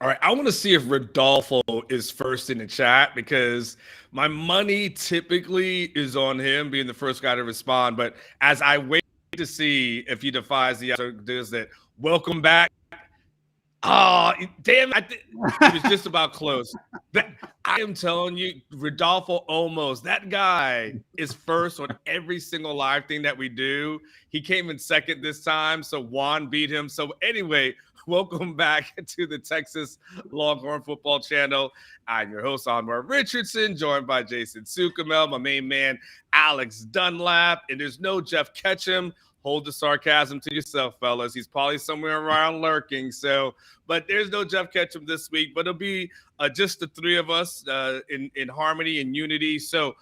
All right, I want to see if Rodolfo is first in the chat because my money typically is on him being the first guy to respond. But as I wait to see if he defies the other, does that. Welcome back. Oh, damn! It was just about close. I am telling you, Rodolfo Olmos, that guy is first on every single live thing that we do. He came in second this time, so Juan beat him. So anyway, welcome back to the Texas Longhorn Football Channel. I'm your host, Anwar Richardson, joined by Jason Sukamel, my main man, Alex Dunlap, and there's no Jeff Ketchum. Hold the sarcasm to yourself, fellas. He's probably somewhere around lurking. So, but there's no Jeff Ketchum this week, but it'll be just the three of us in harmony and unity. So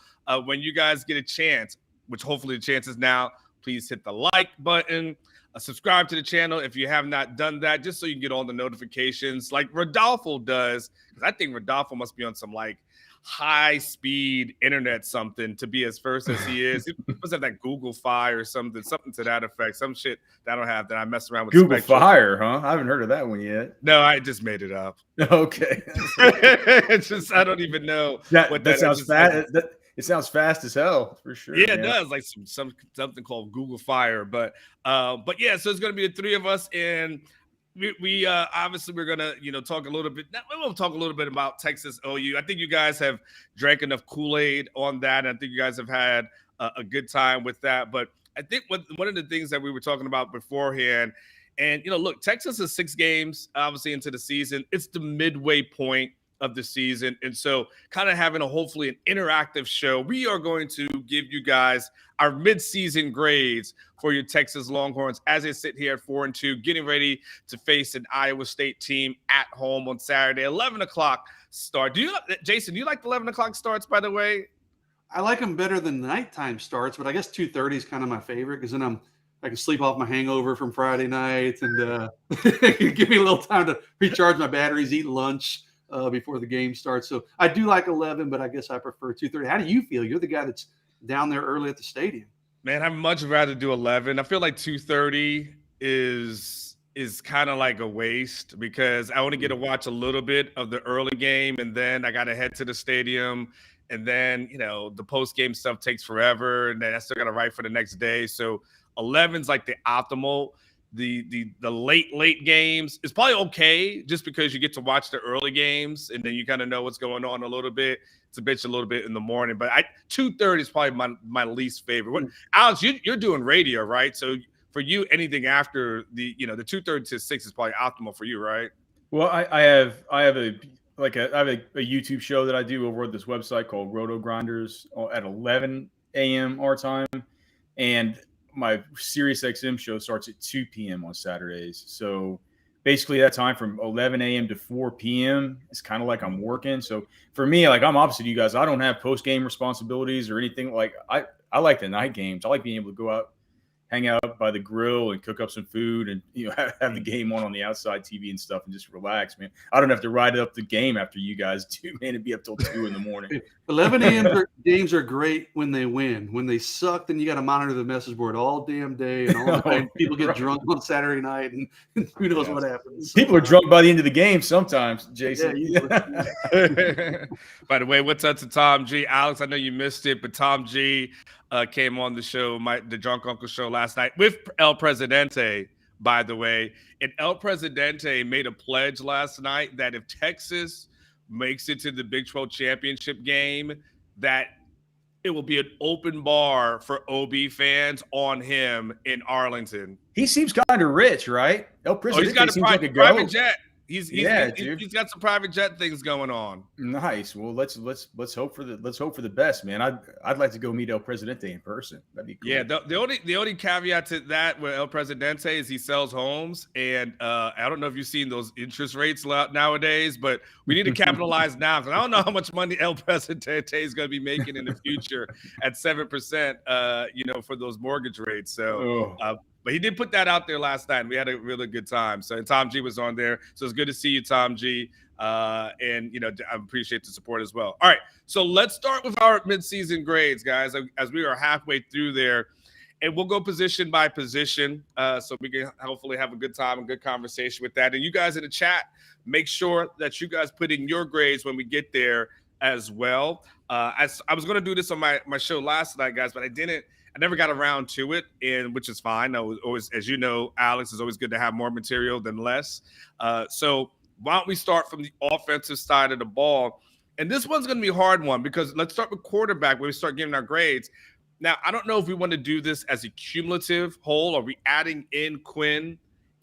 when you guys get a chance, which hopefully the chance is now, please hit the like button, subscribe to the channel if you have not done that, just so you can get all the notifications like Rodolfo does. Because I think Rodolfo must be on some like high-speed internet something to be as first as he is. He must have that Google Fi or something to that effect. Some shit that I don't have that I mess around with. Google Spectrum. Fire, huh? I haven't heard of that one yet. No, I just made it up. Okay. It's just I don't even know what that sounds fast. It sounds fast as hell for sure. Yeah, it does. Like something called Google Fire. But yeah, so it's gonna be the three of us, and we obviously we're gonna talk a little bit. We'll talk a little bit about Texas OU. I think you guys have drank enough Kool-Aid on that. And I think you guys have had a good time with that. But I think one of the things that we were talking about beforehand, and look, Texas is 6 games obviously into the season. It's the midway point of the season, and so kind of having hopefully an interactive show. We are going to give you guys our mid-season grades for your Texas Longhorns as they sit here at 4-2, getting ready to face an Iowa State team at home on Saturday, 11 o'clock start. Jason, do you like the 11 o'clock starts, by the way? I like them better than nighttime starts, but I guess 2:30 is kind of my favorite because then I can sleep off my hangover from Friday night and give me a little time to recharge my batteries, eat lunch before the game starts. So I do like 11, but I guess I prefer 2:30. How do you feel? You're the guy that's down there early at the stadium. Man, I'd much rather do 11. I feel like 2:30 is kind of like a waste because I only get to watch a little bit of the early game, and then I got to head to the stadium, and then the post-game stuff takes forever, and then I still got to write for the next day. So 11's like the optimal. The late games is probably okay just because you get to watch the early games and then you kind of know what's going on a little bit. It's a bitch a little bit in the morning, but 2:30 is probably my least favorite. Alex, you're doing radio, right? So for you, anything after the 2:30 to 6 is probably optimal for you, right? Well, I have a YouTube show that I do over at this website called Roto Grinders at 11 a.m. our time, and my Sirius XM show starts at 2 p.m. on Saturdays. So basically that time from 11 a.m. to 4 p.m. is kind of like I'm working. So for me, like I'm opposite you guys. I don't have post-game responsibilities or anything. Like I like the night games. I like being able to go out, hang out by the grill and cook up some food and have the game on the outside TV and stuff and just relax, man. I don't have to ride up the game after you guys do, man, and be up till 2 in the morning. 11 a.m. games are great when they win. When they suck, then you got to monitor the message board all damn day and all the time. People get drunk on Saturday night and who knows what happens. People are drunk by the end of the game sometimes, Jason. Yeah, by the way, what's up to Tom G? Alex, I know you missed it, but Tom G came on the show, the Drunk Uncle show last night with El Presidente, by the way. And El Presidente made a pledge last night that if Texas makes it to the Big 12 championship game, that it will be an open bar for OB fans on him in Arlington. He seems kind of rich, right? El Presidente he's got a private jet. He's got some private jet things going on. Nice. Well, let's hope for the best, man. I'd like to go meet El Presidente in person. That'd be cool. Yeah. The only caveat to that with El Presidente is he sells homes, and I don't know if you've seen those interest rates nowadays, but we need to capitalize now because I don't know how much money El Presidente is going to be making in the future at 7%. For those mortgage rates. So. But he did put that out there last night, and we had a really good time. So, and Tom G was on there. So it's good to see you, Tom G. And I appreciate the support as well. All right, so let's start with our midseason grades, guys, as we are halfway through there. and we'll go position by position, so we can hopefully have a good time and good conversation with that. And you guys in the chat, make sure that you guys put in your grades when we get there as well. As I was going to do this on my show last night, guys, but I didn't. I never got around to it, and which is fine. I was always, as you know, Alex, is always good to have more material than less. So why don't we start from the offensive side of the ball? And this one's going to be a hard one because let's start with quarterback when we start giving our grades. Now, I don't know if we want to do this as a cumulative whole. Are we adding in Quinn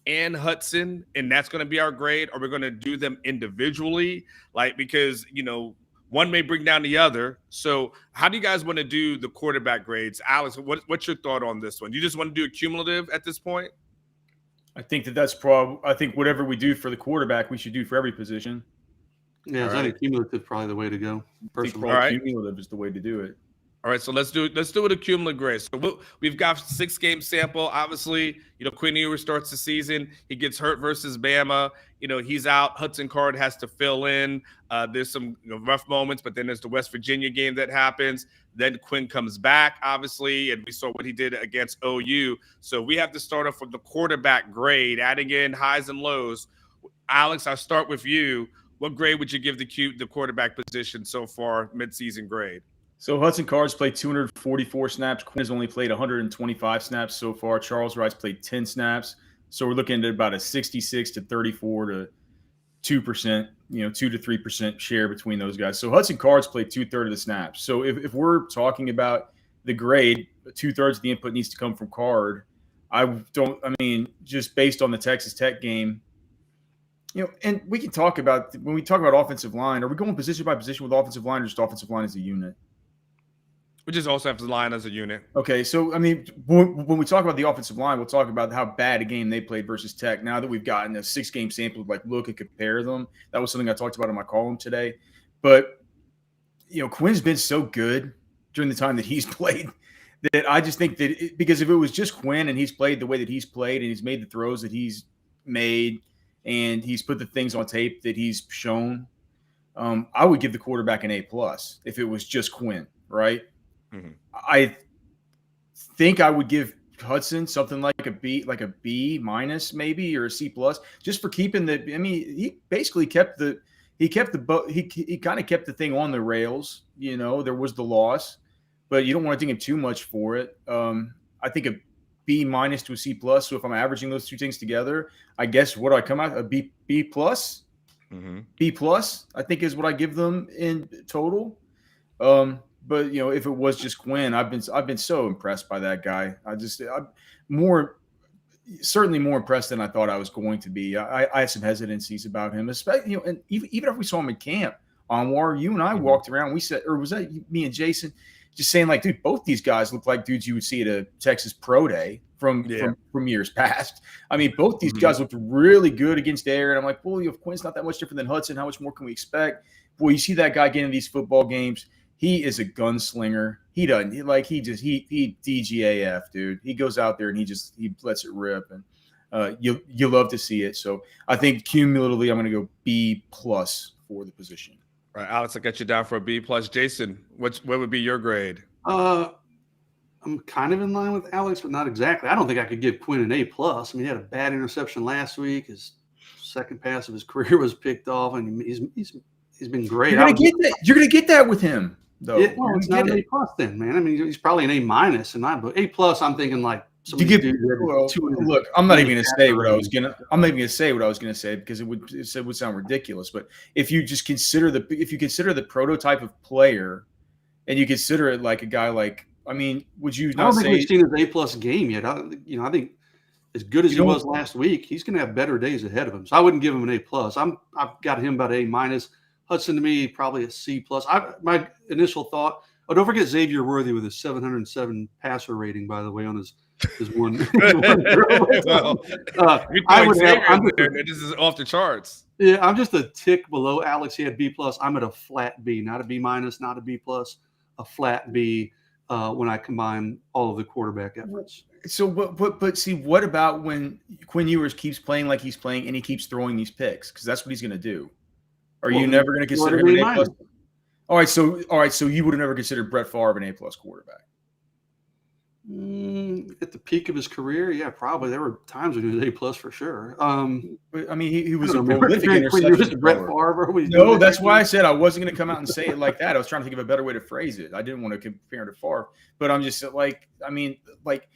and Hudson, and that's going to be our grade? Or we're going to do them individually? Like, because, you know, one may bring down the other. So how do you guys want to do the quarterback grades? Alex, what's your thought on this one? You just want to do a cumulative at this point? I think that's probably. I think whatever we do for the quarterback, we should do for every position. Yeah, I think cumulative probably the way to go. Personally, all right. Cumulative is the way to do it. All right, so let's do it a cumulative grade. So we've got 6-game sample. Obviously, you know, Quinn Ewers starts the season. He gets hurt versus Bama. You know, he's out. Hudson Card has to fill in. There's some rough moments, but then there's the West Virginia game that happens. Then Quinn comes back, obviously, and we saw what he did against OU. So we have to start off with the quarterback grade, adding in highs and lows. Alex, I'll start with you. What grade would you give the quarterback position so far, midseason grade? So Hudson Card's played 244 snaps. Quinn has only played 125 snaps so far. Charles Wright's played 10 snaps. So we're looking at about a 66 to 34 to 2%, 2 to 3% share between those guys. So Hudson Card's played 2/3 of the snaps. So if we're talking about the grade, 2/3 of the input needs to come from Card. Just based on the Texas Tech game, and we can talk about, when we talk about offensive line, are we going position by position with offensive line or just offensive line as a unit? We just also have to line as a unit. Okay, so, when we talk about the offensive line, we'll talk about how bad a game they played versus Tech. Now that we've gotten a 6-game sample, look and compare them. That was something I talked about in my column today. But, Quinn's been so good during the time that he's played that I just think that because if it was just Quinn and he's played the way that he's played and he's made the throws that he's made and he's put the things on tape that he's shown, I would give the quarterback an A+ if it was just Quinn, right? Mm-hmm. I think I would give Hudson something like a B- maybe, or a C+, just for keeping he basically kept the thing on the rails. There was the loss, but you don't want to ding him too much for it. I think a B- to a C+. So if I'm averaging those two things together, I guess what do I come out? A B+. Mm-hmm. B+, I think, is what I give them in total. But if it was just Quinn, I've been so impressed by that guy. I'm certainly more impressed than I thought I was going to be. I had some hesitancies about him, especially and even if we saw him in camp. Anwar, you and I walked around. We said, or was that me and Jason, just saying dude, both these guys look like dudes you would see at a Texas Pro Day from years past. Both these guys looked really good against air, and I'm like, well, if Quinn's not that much different than Hudson, how much more can we expect? Boy, you see that guy getting these football games. He is a gunslinger. He doesn't he DGAF, dude. He goes out there and he lets it rip, and you love to see it. So I think cumulatively, I'm going to go B+ for the position. All right, Alex, I got you down for a B+. Jason, what would be your grade? I'm kind of in line with Alex, but not exactly. I don't think I could give Quinn an A+. He had a bad interception last week. His second pass of his career was picked off, and he's been great. You're going to get that with him, though. Yeah, well, it's not an A+ then, man. he's probably an A- in my book. A+, I'm thinking look, I'm not even going to say what I was going to. I'm not even going to say what I was going to say because it would sound ridiculous. But if you just consider the prototype of player, and you consider it like a guy would you not say? I don't think we've seen his A+ game yet. I think as good as he was last week, he's going to have better days ahead of him. So I wouldn't give him an A+. I've got him about A-. Hudson to me probably a C+. My initial thought. Oh, don't forget Xavier Worthy with his 707 passer rating, by the way, on his one. I would have. This is off the charts. Yeah, I'm just a tick below Alex. He had B+. I'm at a flat B, not a B-, not a B+, a flat B when I combine all of the quarterback efforts. So, but see, what about when Quinn Ewers keeps playing like he's playing and he keeps throwing these picks? Because that's what he's going to do. Are you never going to consider him an A+? All right, so you would have never considered Brett Favre an A+ quarterback. peak of his career, yeah, probably. There were times when he was A+ for sure. I mean, he was a Remember prolific when he was interception Brett thrower. Favre? No, that's why I said I wasn't going to come out and say it like that. I was trying to think of a better way to phrase it. I didn't want to compare him to Favre, but I'm just like, I mean, like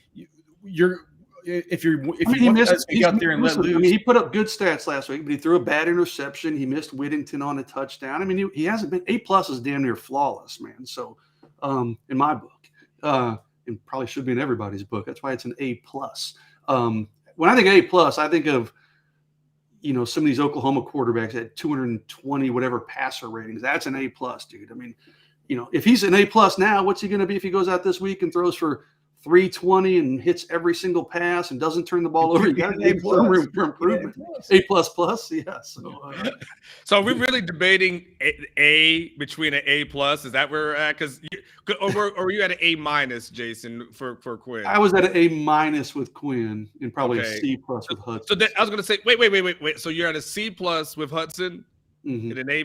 if you want to get out there and let loose. I mean, he put up good stats last week, but he threw a bad interception. He missed Whittington on a touchdown. I mean, he hasn't been A+ is damn near flawless, man. So, in my book, and probably should be in everybody's book. That's why it's an A+. When I think A+, I think of, some of these Oklahoma quarterbacks at 220 whatever passer ratings. That's an A+, dude. I mean, if he's an A+ now, what's he going to be if he goes out this week and throws for 320 and hits every single pass and doesn't turn the ball over? You got to give some room for improvement. A++, yeah. So are we really debating A between an A+? Is that where we're at? Or were you at an A-, Jason, for Quinn? I was at an A- with Quinn and probably a C+ with Hudson. So I was going to say, wait. So you're at a C+ with Hudson and an A-?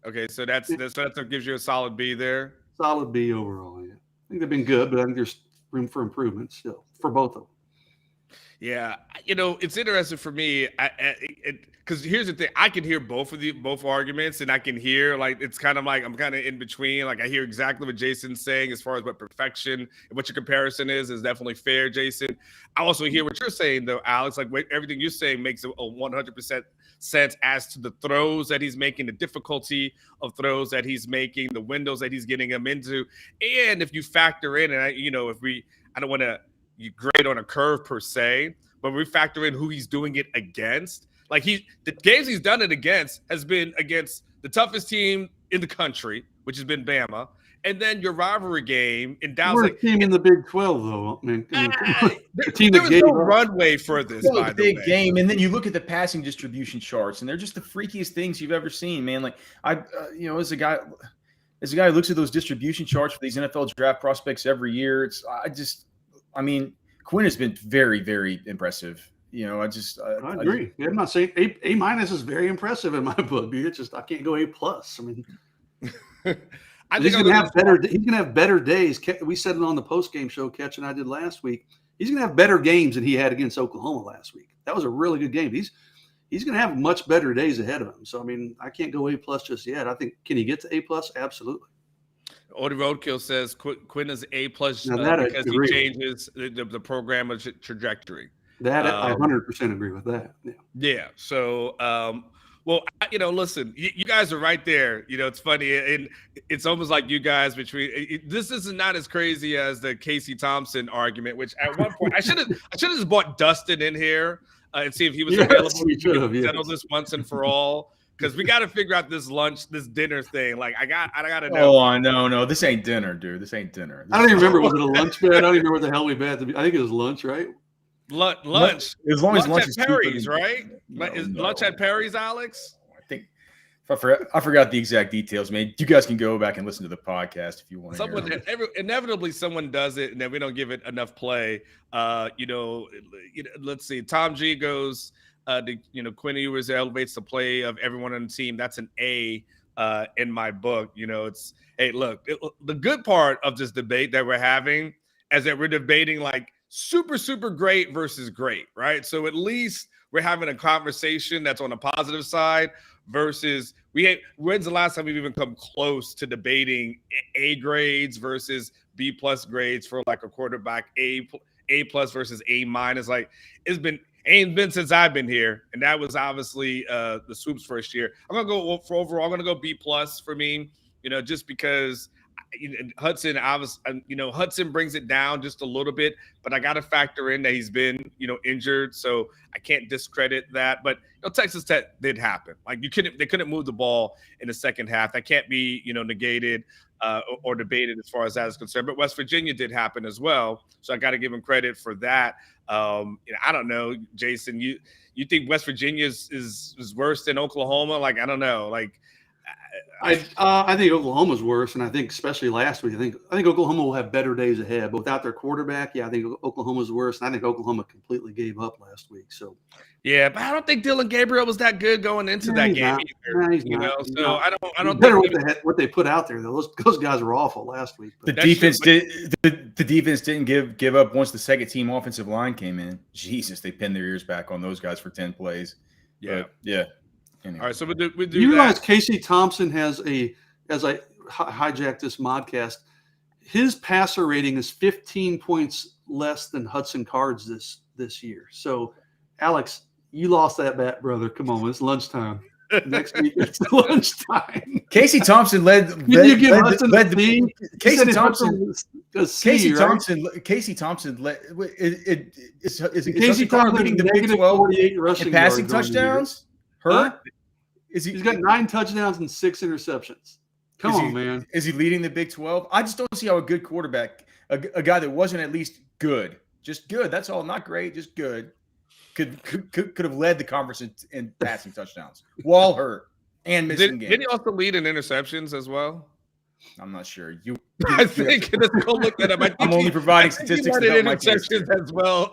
Okay, so that gives you a solid B there. Solid B overall, yeah. I think they've been good, but I think there's room for improvement still for both of them. Yeah, it's interesting for me because here's the thing: I can hear both arguments, and I can hear it's kind of like I'm kind of in between. Like I hear exactly what Jason's saying as far as what perfection and what your comparison is definitely fair, Jason. I also hear what you're saying though, Alex. Like everything you're saying makes a 100% sense as to the throws that he's making, the difficulty of throws that he's making, the windows that he's getting them into, and if you factor in, and I don't want to. You grade on a curve per se, but we factor in who he's doing it against. Like the games he's done it against has been against the toughest team in the country, which has been Bama, and then your rivalry game in Dallas. We're a team in the Big 12, though. I mean the team there was no runway for this. By the way, big game, and then you look at the passing distribution charts, and they're just the freakiest things you've ever seen, man. Like as a guy who looks at those distribution charts for these NFL draft prospects every year, I mean, Quinn has been very, very impressive. I agree. I'm not saying A- is very impressive in my book, dude. It's just I can't go A+. I mean, he's gonna have better days. We said it on the post game show, Ketch and I did last week. He's gonna have better games than he had against Oklahoma last week. That was a really good game. He's gonna have much better days ahead of him. So I mean, I can't go A+ just yet. I think can he get to A+? Absolutely. Odie Roadkill says Quinn is A+ because he changes the program of trajectory. That I 100% agree with that. Yeah. So, listen, you guys are right there. It's funny, and it's almost like you guys this is not as crazy as the Casey Thompson argument, which at one point I should have just brought Dustin in here and see if he was available. We should have settled this once and for all. Because we got to figure out this dinner thing. Like I got to know. Oh, no, this ain't dinner, dude. This ain't dinner. I don't even remember. Was it a lunch bet? I don't even remember what the hell we bet. I think it was lunch, right? Lunch. As long as lunch at Perry's, right? Is lunch at Perry's, Alex? I think. I forgot the exact details, man. You guys can go back and listen to the podcast if you want to. Inevitably, someone does it, and then we don't give it enough play. Let's see. Tom G goes. Quinn Ewers elevates the play of everyone on the team. That's an A in my book. It's the good part of this debate that we're having is that we're debating like super, super great versus great, right? So at least we're having a conversation that's on the positive side versus when's the last time we've even come close to debating A grades versus B+ grades for like a quarterback, A+ versus A-. Like ain't been since I've been here, and that was obviously the Swoop's first year. I'm gonna go for overall. I'm gonna go B+ for me. Just because Hudson, Hudson brings it down just a little bit, but I got to factor in that he's been, injured, so I can't discredit that. But Texas Tech did happen. Like they couldn't move the ball in the second half. That can't be, negated or debated as far as that is concerned. But West Virginia did happen as well, so I got to give him credit for that. I don't know, Jason. You think West Virginia is worse than Oklahoma? Like I don't know. Like I think Oklahoma's worse, and I think especially last week, I think Oklahoma will have better days ahead. But without their quarterback, I think Oklahoma's worse, and I think Oklahoma completely gave up last week. So yeah, but I don't think Dylan Gabriel was that good going into that game either. He's not. So I don't better think what they put out there though. Those guys were awful last week. The defense didn't give up once the second team offensive line came in. Jesus, they pinned their ears back on those guys for 10 plays. Yeah, but, yeah. Anyway. All right, so we do. You realize Casey Thompson has as I hijacked this Modcast, his passer rating is 15 points less than Hudson Card's this year. So, Alex, you lost that bet, brother. Come on, it's lunchtime. Next week it's lunchtime. Casey Thompson led. Casey Thompson. Casey Thompson led. Casey Thompson leading the Big 12 in passing touchdowns? He's got 9 touchdowns and 6 interceptions. Come on, man. Is he leading the Big 12? I just don't see how a good quarterback, a guy that wasn't at least good, just good. That's all. Not great, just good. Could have led the conference in passing touchdowns while hurt and missing games. Did he also lead in interceptions as well? I'm not sure. I think let's go look that up. I'm only providing statistics about interceptions as well.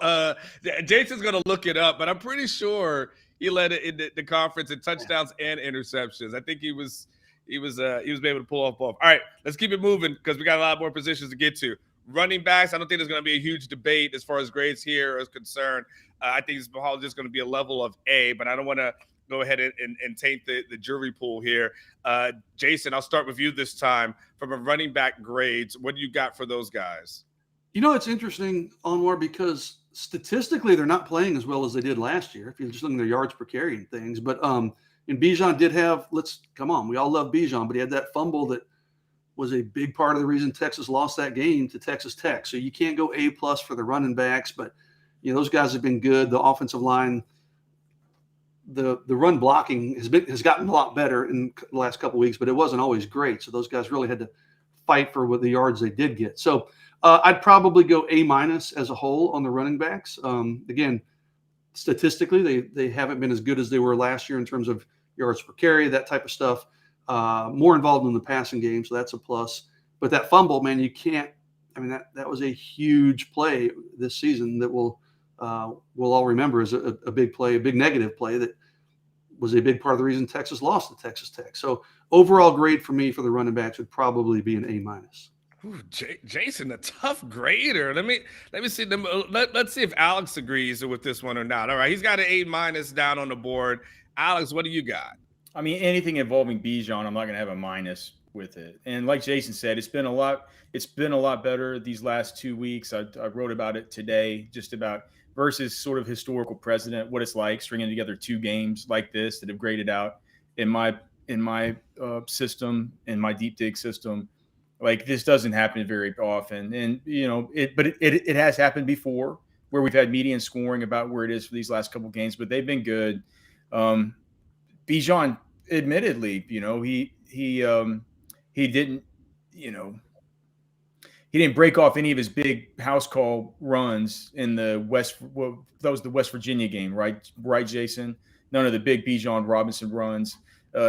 Jason's going to look it up, but I'm pretty sure he led it in the conference in touchdowns and interceptions. I think he was able to pull off both. All right, let's keep it moving because we got a lot more positions to get to. Running backs, I don't think there's going to be a huge debate as far as grades here is concerned. I think it's probably just going to be a level of A, but I don't want to go ahead and taint the jury pool here. Jason, I'll start with you this time. From a running back grades, what do you got for those guys? It's interesting, Anwar, because statistically they're not playing as well as they did last year. If you're just looking at their yards per carry and things, but and Bijan did have. We all love Bijan, but he had that fumble that was a big part of the reason Texas lost that game to Texas Tech. So you can't go A+ for the running backs, but those guys have been good. The offensive line, the run blocking has gotten a lot better in the last couple of weeks, but it wasn't always great. So those guys really had to fight for what the yards they did get. So I'd probably go A- as a whole on the running backs. Again, statistically, they haven't been as good as they were last year in terms of yards per carry, that type of stuff. More involved in the passing game, so that's a plus. But that fumble, man, you can't. I mean, that was a huge play this season that we'll all remember as a big play, a big negative play that was a big part of the reason Texas lost to Texas Tech. So overall grade for me for the running backs would probably be an A-. Ooh, Jason, a tough grader. Let me see them. Let's see if Alex agrees with this one or not. All right, he's got an A- down on the board. Alex, what do you got? I mean, anything involving Bijan, I'm not going to have a minus with it. And like Jason said, it's been a lot better these last 2 weeks. I wrote about it today, just about versus sort of historical precedent, what it's like stringing together 2 games like this that have graded out in my system, in my deep dig system. Like, this doesn't happen very often. And, it has happened before where we've had median scoring about where it is for these last couple games, but they've been good. Bijan, admittedly, he didn't break off any of his big house call runs in the that was the West Virginia game, right, Jason? None of the big Bijan Robinson runs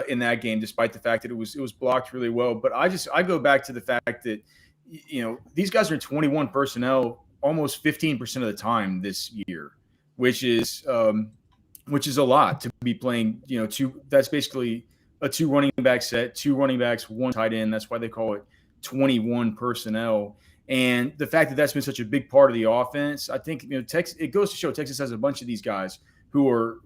in that game, despite the fact that it was blocked really well. But I go back to the fact that these guys are in 21 personnel almost 15% of the time this year, which is a lot to be playing. That's basically a 2 running back set, 2 running backs, 1 tight end. That's why they call it 21 personnel. And the fact that that's been such a big part of the offense, I think Texas. It goes to show Texas has a bunch of these guys who are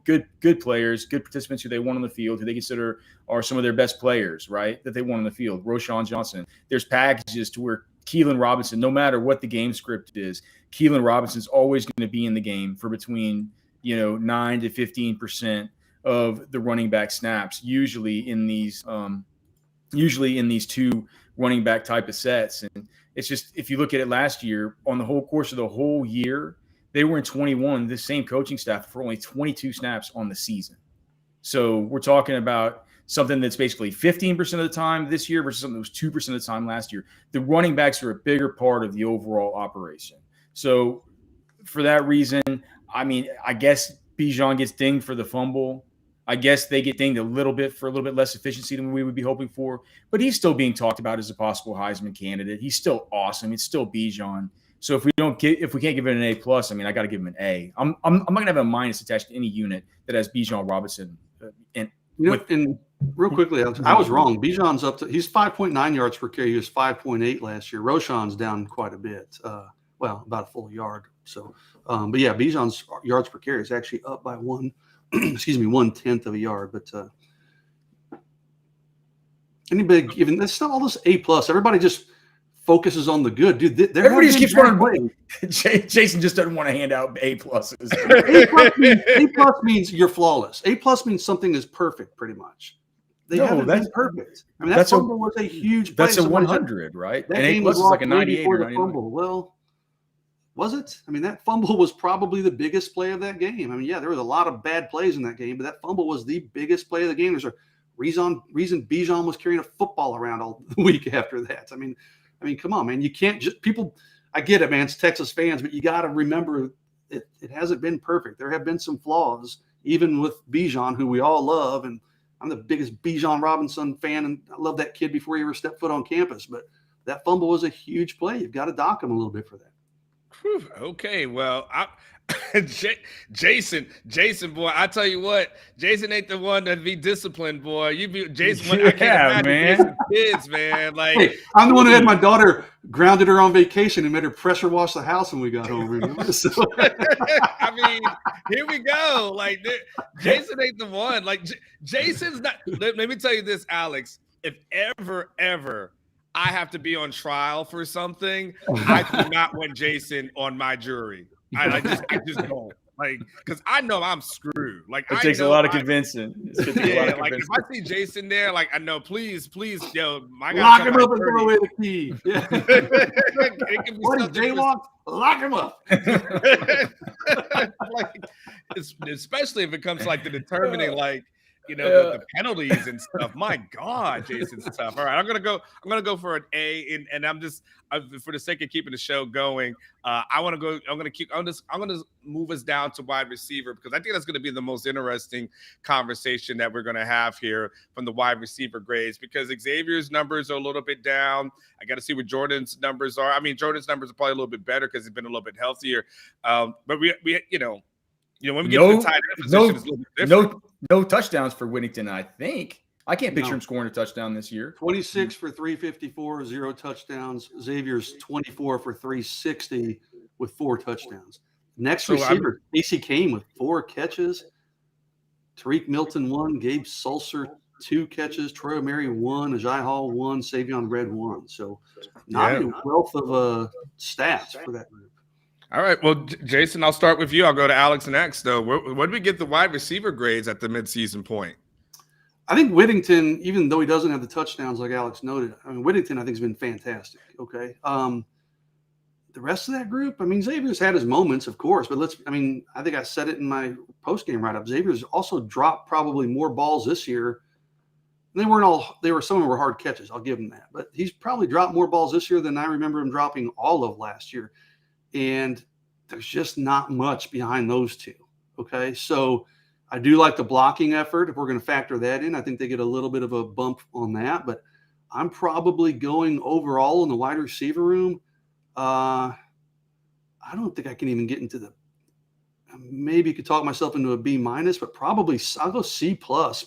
good players, good participants who they want on the field, who they consider are some of their best players, right? That they want on the field. Roshan Johnson. There's packages to where Keelan Robinson, no matter what the game script is, Keelan Robinson's always going to be in the game for between 9 to 15% of the running back snaps, usually in these 2 running back type of sets. And it's just, if you look at it last year, on the whole course of the whole year, they were in 21, the same coaching staff, for only 22 snaps on the season. So we're talking about something that's basically 15% of the time this year versus something that was 2% of the time last year. The running backs are a bigger part of the overall operation. So for that reason, I mean, I guess Bijan gets dinged for the fumble. I guess they get dinged a little bit for a little bit less efficiency than we would be hoping for, but he's still being talked about as a possible Heisman candidate. He's still awesome. It's still Bijan. So if we can't give it an A+, I mean, I got to give him an A. I'm not going to have a minus attached to any unit that has Bijan Robinson. And real quickly, I was wrong. Bijan's he's 5.9 yards per carry. He was 5.8 last year. Roshan's down quite a bit. About a full yard. So, but yeah, Bijan's yards per carry is actually up by 1/10 of a yard. But even that's not all this A+. Everybody just focuses on the good, dude. Everybody just keeps running. Jason just doesn't want to hand out A+. A+ means you're flawless. A+ means something is perfect, pretty much. That's perfect. I mean, that fumble was a huge play. That's a 100, right? That and game A+ is like a 98 or 99. Fumble. Well, was it? I mean, that fumble was probably the biggest play of that game. I mean, yeah, there was a lot of bad plays in that game, but that fumble was the biggest play of the game. There's a reason Bijan was carrying a football around all the week after that. I mean, come on, man. You can't just people. I get it, man. It's Texas fans, but you got to remember it hasn't been perfect. There have been some flaws, even with Bijan, who we all love, and I'm the biggest Bijan Robinson fan, and I love that kid before he ever stepped foot on campus. But that fumble was a huge play. You've got to dock him a little bit for that. Whew, okay, well, Jason, boy, I tell you what, Jason ain't the one that be disciplined, boy. Jason. I can't imagine kids, man. Like, hey, I'm the one who had my daughter grounded her on vacation and made her pressure wash the house when we got home. Remember? So. I mean, here we go. Like, Jason ain't the one. Like, Jason's not. Let me tell you this, Alex. If ever I have to be on trial for something, I do not want Jason on my jury. I just don't. Like, because I know I'm screwed. Like, it takes a lot of convincing. Like, if I see Jason there, like, I know, please, yo, my guy. Lock him up and throw away the key. Yeah. What is jaywalk? Lock him up. Like, especially if it comes like the determining, like, the penalties and stuff. My God, Jason's tough. All right, I'm gonna go for an A, and I'm just for the sake of keeping the show going. I'm gonna move us down to wide receiver because I think that's gonna be the most interesting conversation that we're gonna have here from the wide receiver grades because Xavier's numbers are a little bit down. I got to see what Jordan's numbers are. I mean, Jordan's numbers are probably a little bit better because he's been a little bit healthier. But we when we get to the tight end position, it's a little bit different. No touchdowns for Whittington, I think. I can't picture him scoring a touchdown this year. 26 for 354, 0 touchdowns. Xavier's 24 for 360 with 4 touchdowns. Next receiver, Casey Kane with 4 catches. Tariq Milton 1, Gabe Sulcer 2 catches, Troy O'Mary 1, Ajay Hall 1, Savion Red 1. So not a wealth of stats for that group. All right. Well, Jason, I'll start with you. I'll go to Alex next, though. Where do we get the wide receiver grades at the midseason point? I think Whittington, even though he doesn't have the touchdowns like Alex noted, Whittington, I think, has been fantastic. Okay. The rest of that group, Xavier's had his moments, of course, but I think I said it in my post-game write-up. Xavier's also dropped probably more balls this year. Some of them were hard catches. I'll give him that. But he's probably dropped more balls this year than I remember him dropping all of last year. And there's just not much behind those two. Okay. So I do like the blocking effort. If we're going to factor that in, I think they get a little bit of a bump on that, but I'm probably going overall in the wide receiver room. I don't think I can even get into maybe could talk myself into a B-, but probably I'll go C+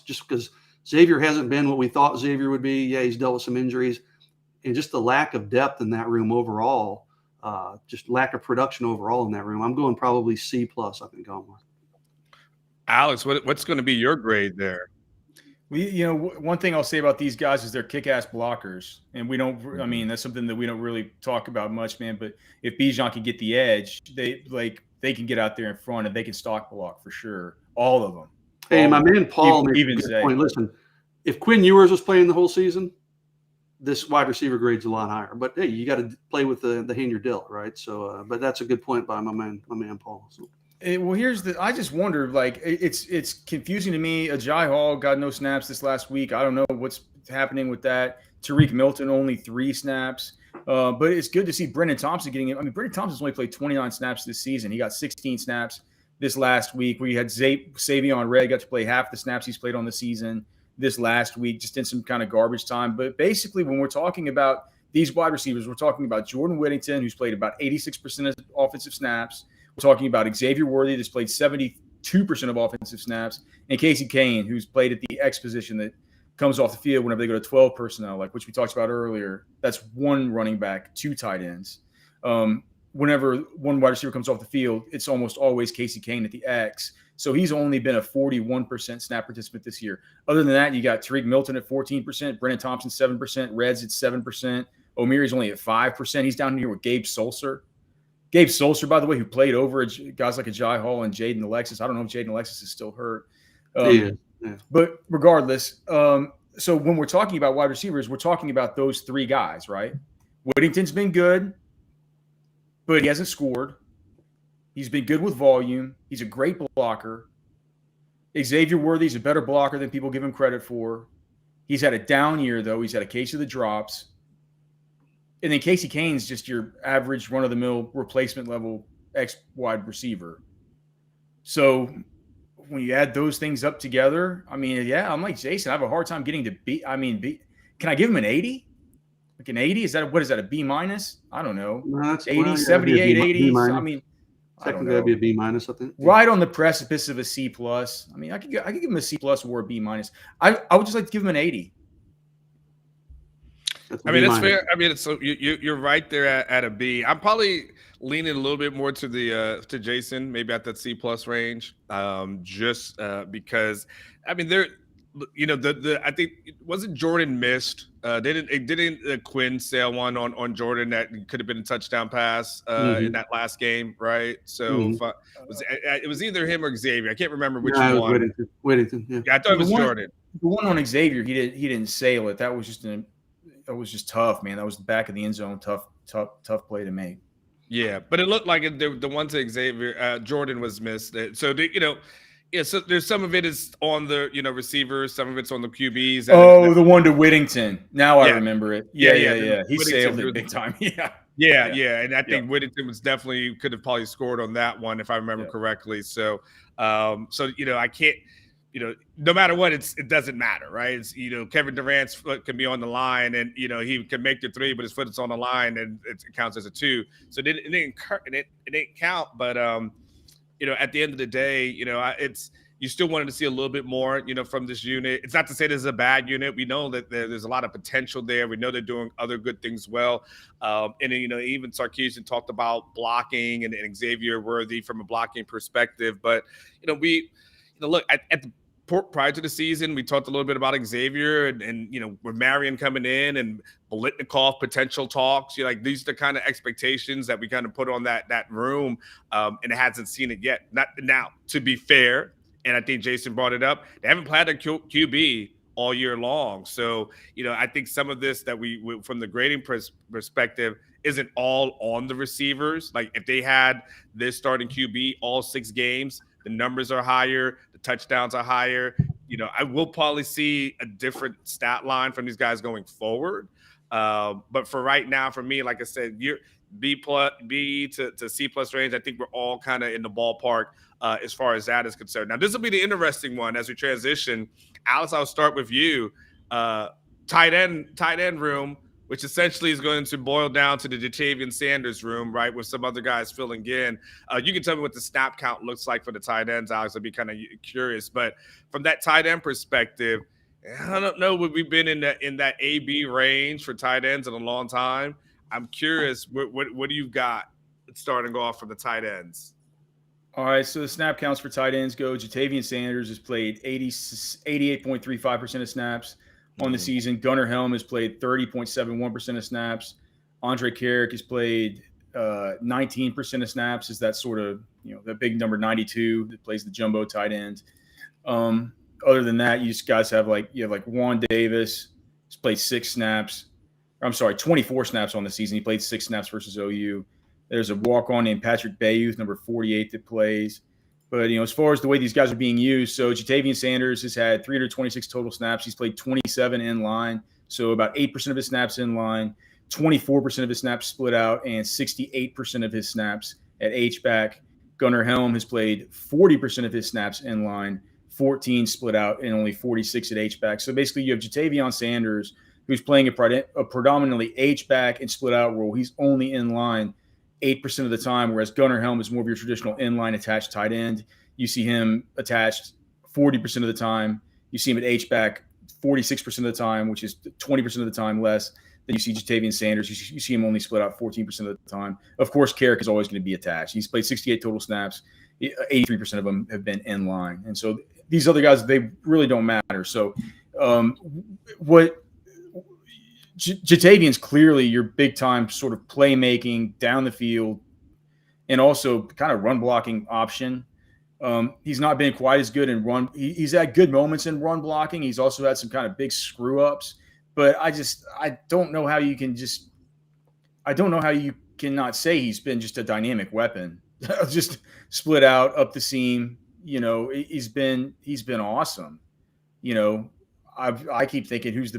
just because Xavier hasn't been what we thought Xavier would be. Yeah. He's dealt with some injuries and just the lack of depth in that room overall. Just lack of production overall in that room. I'm going probably C+, I think, on one. Alex, what's going to be your grade there? One thing I'll say about these guys is they're kick-ass blockers. And that's something that we don't really talk about much, man. But if Bijan can get the edge, they can get out there in front and they can stock block for sure. All of them. Hey, my man Paul made a good point. Listen, if Quinn Ewers was playing the whole season, this wide receiver grade's a lot higher, but hey, you got to play with the hand you're dealt, right? So, but that's a good point by my man Paul. So. I just wonder, like, it's confusing to me. Ajay Hall got no snaps this last week. I don't know what's happening with that. Tariq Milton only 3 snaps, but it's good to see Brendan Thompson getting it. Brendan Thompson's only played 29 snaps this season. He got 16 snaps this last week. We had Savion Red got to play half the snaps he's played on the season this last week, just in some kind of garbage time. But basically, when we're talking about these wide receivers, we're talking about Jordan Whittington, who's played about 86% of offensive snaps. We're talking about Xavier Worthy, that's played 72% of offensive snaps, and Casey Kane, who's played at the X position that comes off the field whenever they go to 12 personnel, like which we talked about earlier. That's one running back, 2 tight ends. Whenever one wide receiver comes off the field, it's almost always Casey Kane at the X. So he's only been a 41% snap participant this year. Other than that, you got Tariq Milton at 14%, Brennan Thompson 7%, Reds at 7%, O'Meary's only at 5%. He's down here with Gabe Solser. Gabe Solser, by the way, who played over guys like Ajay Hall and Jaden Alexis. I don't know if Jaden Alexis is still hurt. Yeah. But regardless, so when we're talking about wide receivers, we're talking about those 3 guys, right? Whittington's been good, but he hasn't scored. He's been good with volume. He's a great blocker. Xavier Worthy's a better blocker than people give him credit for. He's had a down year, though. He's had a case of the drops. And then Casey Kane's just your average run-of-the-mill replacement level X wide receiver. So when you add those things up together, I mean, yeah, I'm like Jason. I have a hard time getting to B. I mean, can I give him an 80? Like an 80? Is that a B minus? I don't know. No, 80, 78, 80. I mean, technically that'd be a B minus, I think. Right on the precipice of a C plus. I mean, I could give him a C plus or a B minus. I would just like to give him an 80. I mean, it's fair. I mean, it's so you're right there at a B. I'm probably leaning a little bit more to the to Jason, maybe at that C plus range, just because I mean I think it wasn't Jordan missed. Didn't Quinn sail one on Jordan that could have been a touchdown pass in that last game, right? So it was either him or Xavier. I can't remember which one. Whittington. Yeah, I thought it was Jordan. The one on Xavier, he didn't sail it. That was just tough, man. That was the back of the end zone. Tough play to make. Yeah, but it looked like the one to Xavier, Jordan was missed. So so there's some of it is on the receivers, some of it's on the QBs. The one to Whittington. Now I remember it. Yeah. He sailed it big time. Yeah. And I think Whittington could have probably scored on that one if I remember correctly. So, I can't. No matter what, it doesn't matter, right? It's, Kevin Durant's foot can be on the line and, he can make the 3, but his foot is on the line and it counts as a 2. So it didn't count. But, at the end of the day, you still wanted to see a little bit more, from this unit. It's not to say this is a bad unit. We know that there's a lot of potential there. We know they're doing other good things well. And then, even Sarkisian talked about blocking and Xavier Worthy from a blocking perspective. But, look, at the prior to the season, we talked a little bit about Xavier and with Marion coming in and Bolitnikov potential talks. These are the kind of expectations that we kind of put on that room, and it hasn't seen it yet. Not now, to be fair, and I think Jason brought it up. They haven't played a QB all year long, so I think some of this that we from the grading perspective isn't all on the receivers. Like if they had this starting QB all 6 games. The numbers are higher. The touchdowns are higher. I will probably see a different stat line from these guys going forward. But for right now, for me, like I said, you're B to C plus range. I think we're all kind of in the ballpark as far as that is concerned. Now, this will be the interesting one as we transition. Alex, I'll start with you. Tight end room, which essentially is going to boil down to the Jatavian Sanders room, right, with some other guys filling in. You can tell me what the snap count looks like for the tight ends, Alex. I'd be kind of curious. But from that tight end perspective, I don't know, we've been in that AB range for tight ends in a long time. I'm curious, what do you got starting off for the tight ends? All right, so the snap counts for tight ends go. Jatavian Sanders has played 88.35% of snaps on the season. Gunnar Helm has played 30.71% of snaps. Andre Carrick has played 19% of snaps. Is that sort of, that big number 92 that plays the jumbo tight end. Other than that, you guys have Juan Davis. He's played 24 snaps on the season. He played 6 snaps versus OU. There's a walk-on named Patrick Bayouth, number 48, that plays. But, as far as the way these guys are being used, so Jatavian Sanders has had 326 total snaps. He's played 27 in line, so about 8% of his snaps in line, 24% of his snaps split out, and 68% of his snaps at H-back. Gunnar Helm has played 40% of his snaps in line, 14 split out, and only 46 at H-back. So basically you have Jatavian Sanders, who's playing a predominantly H-back and split out role. He's only in line 8% of the time, whereas Gunnar Helm is more of your traditional inline attached tight end. You see him attached 40% of the time. You see him at H-back 46% of the time, which is 20% of the time less. Then you see Jatavian Sanders. You see him only split out 14% of the time. Of course, Carrick is always going to be attached. He's played 68 total snaps. 83% of them have been in line. And so these other guys, they really don't matter. So Jatavian's clearly your big-time sort of playmaking down the field and also kind of run-blocking option. He's not been quite as good in run. He's had good moments in run blocking. He's also had some kind of big screw-ups. But I don't know how you cannot say he's been just a dynamic weapon. Just split out up the seam. You know, he's been awesome. You know, I keep thinking who's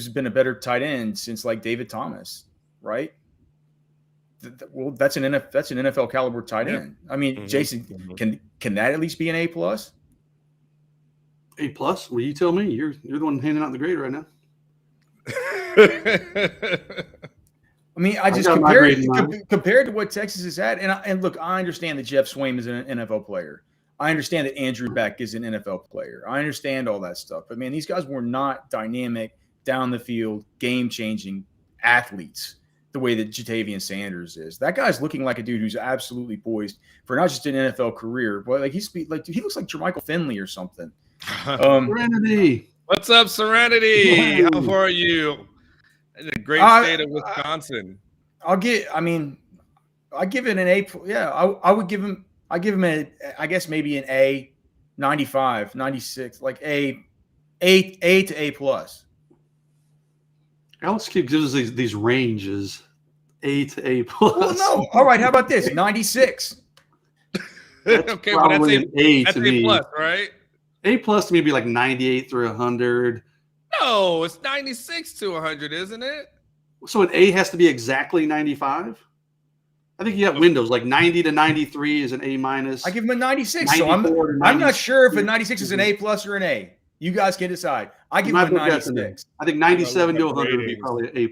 been a better tight end since like David Thomas, right? Well, that's an NFL caliber tight end. I mean, Jason, can that at least be an A+? A+? Well, you tell me. You're the one handing out the grade right now. I mean, I just compared to what Texas has had, and look, I understand that Jeff Swaim is an NFL player. I understand that Andrew Beck is an NFL player. I understand all that stuff. But man, these guys were not dynamic, down the field, game-changing athletes the way that Jatavian Sanders is. That guy's looking like a dude who's absolutely poised for not just an NFL career, but like he looks like Jermichael Finley or something. Serenity. What's up, Serenity? How are you? In the great state of Wisconsin. I give it an A. Yeah, I give him I guess maybe an A, 95, 96, like A to A+. Alex gives us these ranges, A to A+. Well, no. All right, how about this? 96. Okay, well, that's an A to me. A+, right? A+ to me would be like 98 through 100. No, it's 96 to 100, isn't it? So an A has to be exactly 95? I think you have windows like 90 to 93 is an A-. I give him a 96. So I'm not sure if a 96 is an A+ or an A. You guys can decide. I give him a 96. I think 97 to 100 would be probably an A+.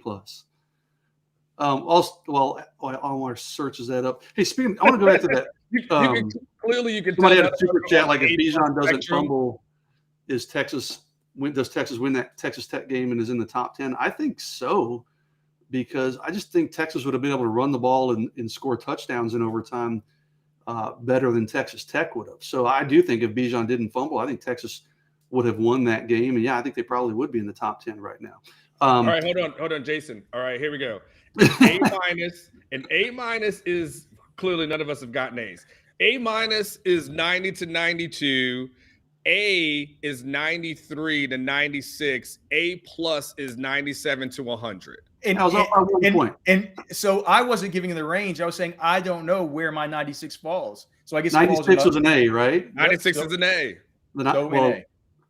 Also, well, our searches that up. Hey, speaking, I want to go back to that. You can somebody had a super chat like if Bijan doesn't fumble, does Texas win that Texas Tech game and is in the top 10? I think so, because I just think Texas would have been able to run the ball and score touchdowns in overtime better than Texas Tech would have. So I do think if Bijan didn't fumble, I think Texas would have won that game. And yeah, I think they probably would be in the top 10 right now. All right, hold on, Jason. All right, here we go. An A- is clearly none of us have gotten A's. A- is 90 to 92. A is 93 to 96. A+ is 97 to 100. And I was off by 1 point. And so I wasn't giving the range. I was saying I don't know where my 96 falls. So I guess 96 was an A, right? 96 is an A.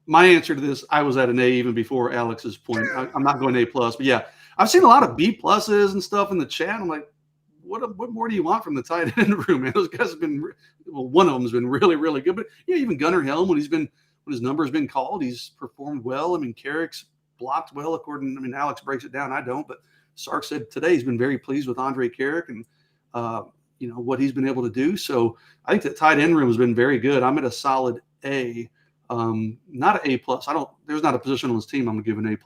My answer to this, I was at an A even before Alex's point. I'm not going A+, but yeah, I've seen a lot of B+ and stuff in the chat. I'm like, what more do you want from the tight end room, man? Those guys have been, well, one of them has been really, really good. But yeah, even Gunnar Helm, when his number's been called, he's performed well. I mean, Carrick's blocked well, Alex breaks it down. I don't, but Sark said today he's been very pleased with Andre Carrick and what he's been able to do. So I think the tight end room has been very good. I'm at a solid A, not an A+. There's not a position on this team I'm gonna give an A+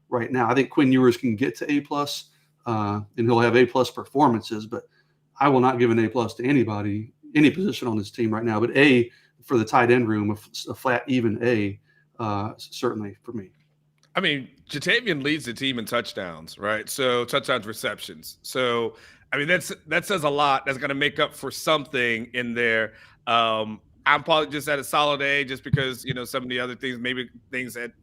right now. I think Quinn Ewers can get to A+. And he'll have A+ performances, but I will not give an A+ to anybody, any position on this team right now. But A for the tight end room, a flat even A, certainly for me. I mean, Jatavian leads the team in touchdowns, right? So touchdowns, receptions. So I mean, that says a lot. That's going to make up for something in there. I'm probably just at a solid A, just because some of the other things, maybe things that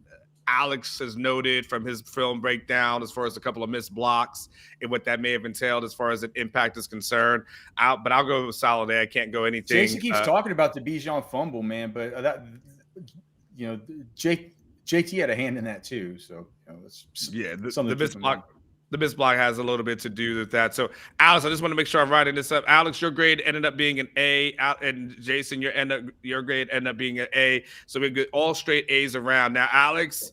Alex has noted from his film breakdown as far as a couple of missed blocks and what that may have entailed as far as an impact is concerned. But I'll go with solid A. I can't go anything. Jason keeps talking about the Bijan fumble, man, but JT had a hand in that too. So the the miss block has a little bit to do with that. So, Alex, I just want to make sure I'm writing this up. Alex, your grade ended up being an A, and Jason, your grade ended up being an A. So we get all straight A's around. Now, Alex,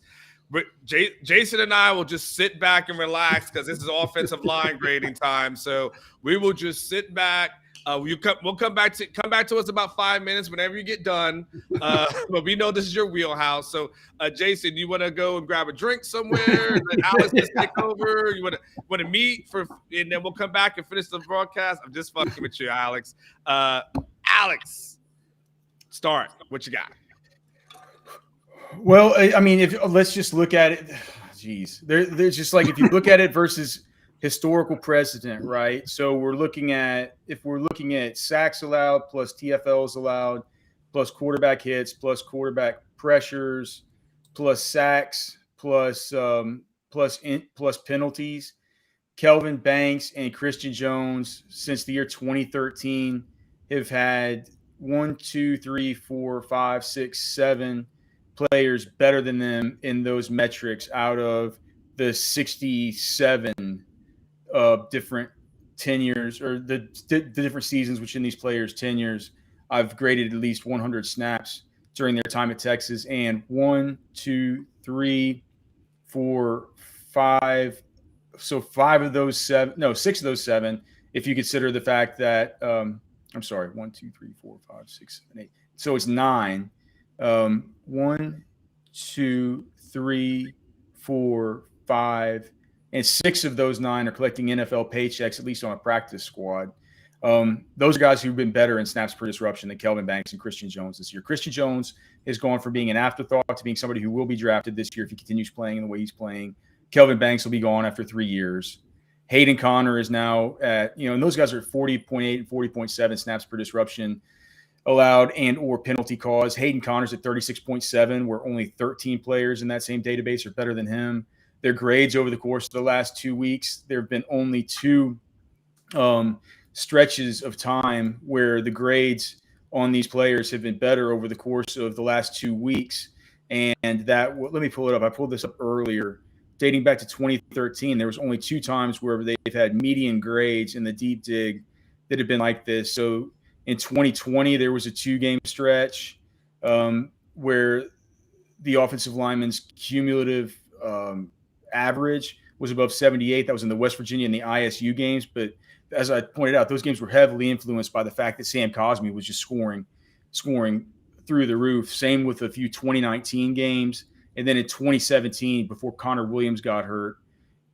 Jason and I will just sit back and relax because this is offensive line grading time. So we will just sit back. We'll come back to us about 5 minutes whenever you get done. But we know this is your wheelhouse. So, Jason, you want to go and grab a drink somewhere? And let Alex just take over. You want to meet and then we'll come back and finish the broadcast. I'm just fucking with you, Alex. Alex, start. What you got? Well, I mean, let's just look at it. Geez, there's just like if you look at it versus historical precedent, right? So if we're looking at sacks allowed plus TFLs allowed plus quarterback hits plus quarterback pressures plus sacks plus penalties, Kelvin Banks and Christian Jones since the year 2013 have had 1, 2, 3, 4, 5, 6, 7 players better than them in those metrics out of the 67 different tenures or the different seasons within these players' tenures. I've graded at least 100 snaps during their time at Texas, and 1, 2, 3, 4, 5. So 5 of those 7, no, 6 of those 7, if you consider the fact that, I'm sorry, 1, 2, 3, 4, 5, 6, 7, 8. So it's 9. 1, 2, 3, 4, 5, and 6 of those 9 are collecting NFL paychecks, at least on a practice squad. Those are guys who've been better in snaps per disruption than Kelvin Banks and Christian Jones this year. Christian Jones has gone from being an afterthought to being somebody who will be drafted this year if he continues playing in the way he's playing. Kelvin Banks will be gone after 3 years. Hayden Connor is now at, and those guys are at 40.8 and 40.7 snaps per disruption allowed and or penalty cause. Hayden Connor's at 36.7, where only 13 players in that same database are better than him. Their grades over the course of the last 2 weeks, there have been only 2 stretches of time where the grades on these players have been better over the course of the last 2 weeks. And that, let me pull it up. I pulled this up earlier. Dating back to 2013, there was only 2 times where they've had median grades in the deep dig that have been like this. So in 2020, there was a 2-game stretch where the offensive lineman's cumulative average was above 78. That was in the West Virginia and the ISU games. But as I pointed out, those games were heavily influenced by the fact that Sam Cosmi was just scoring through the roof. Same with a few 2019 games. And then in 2017, before Connor Williams got hurt,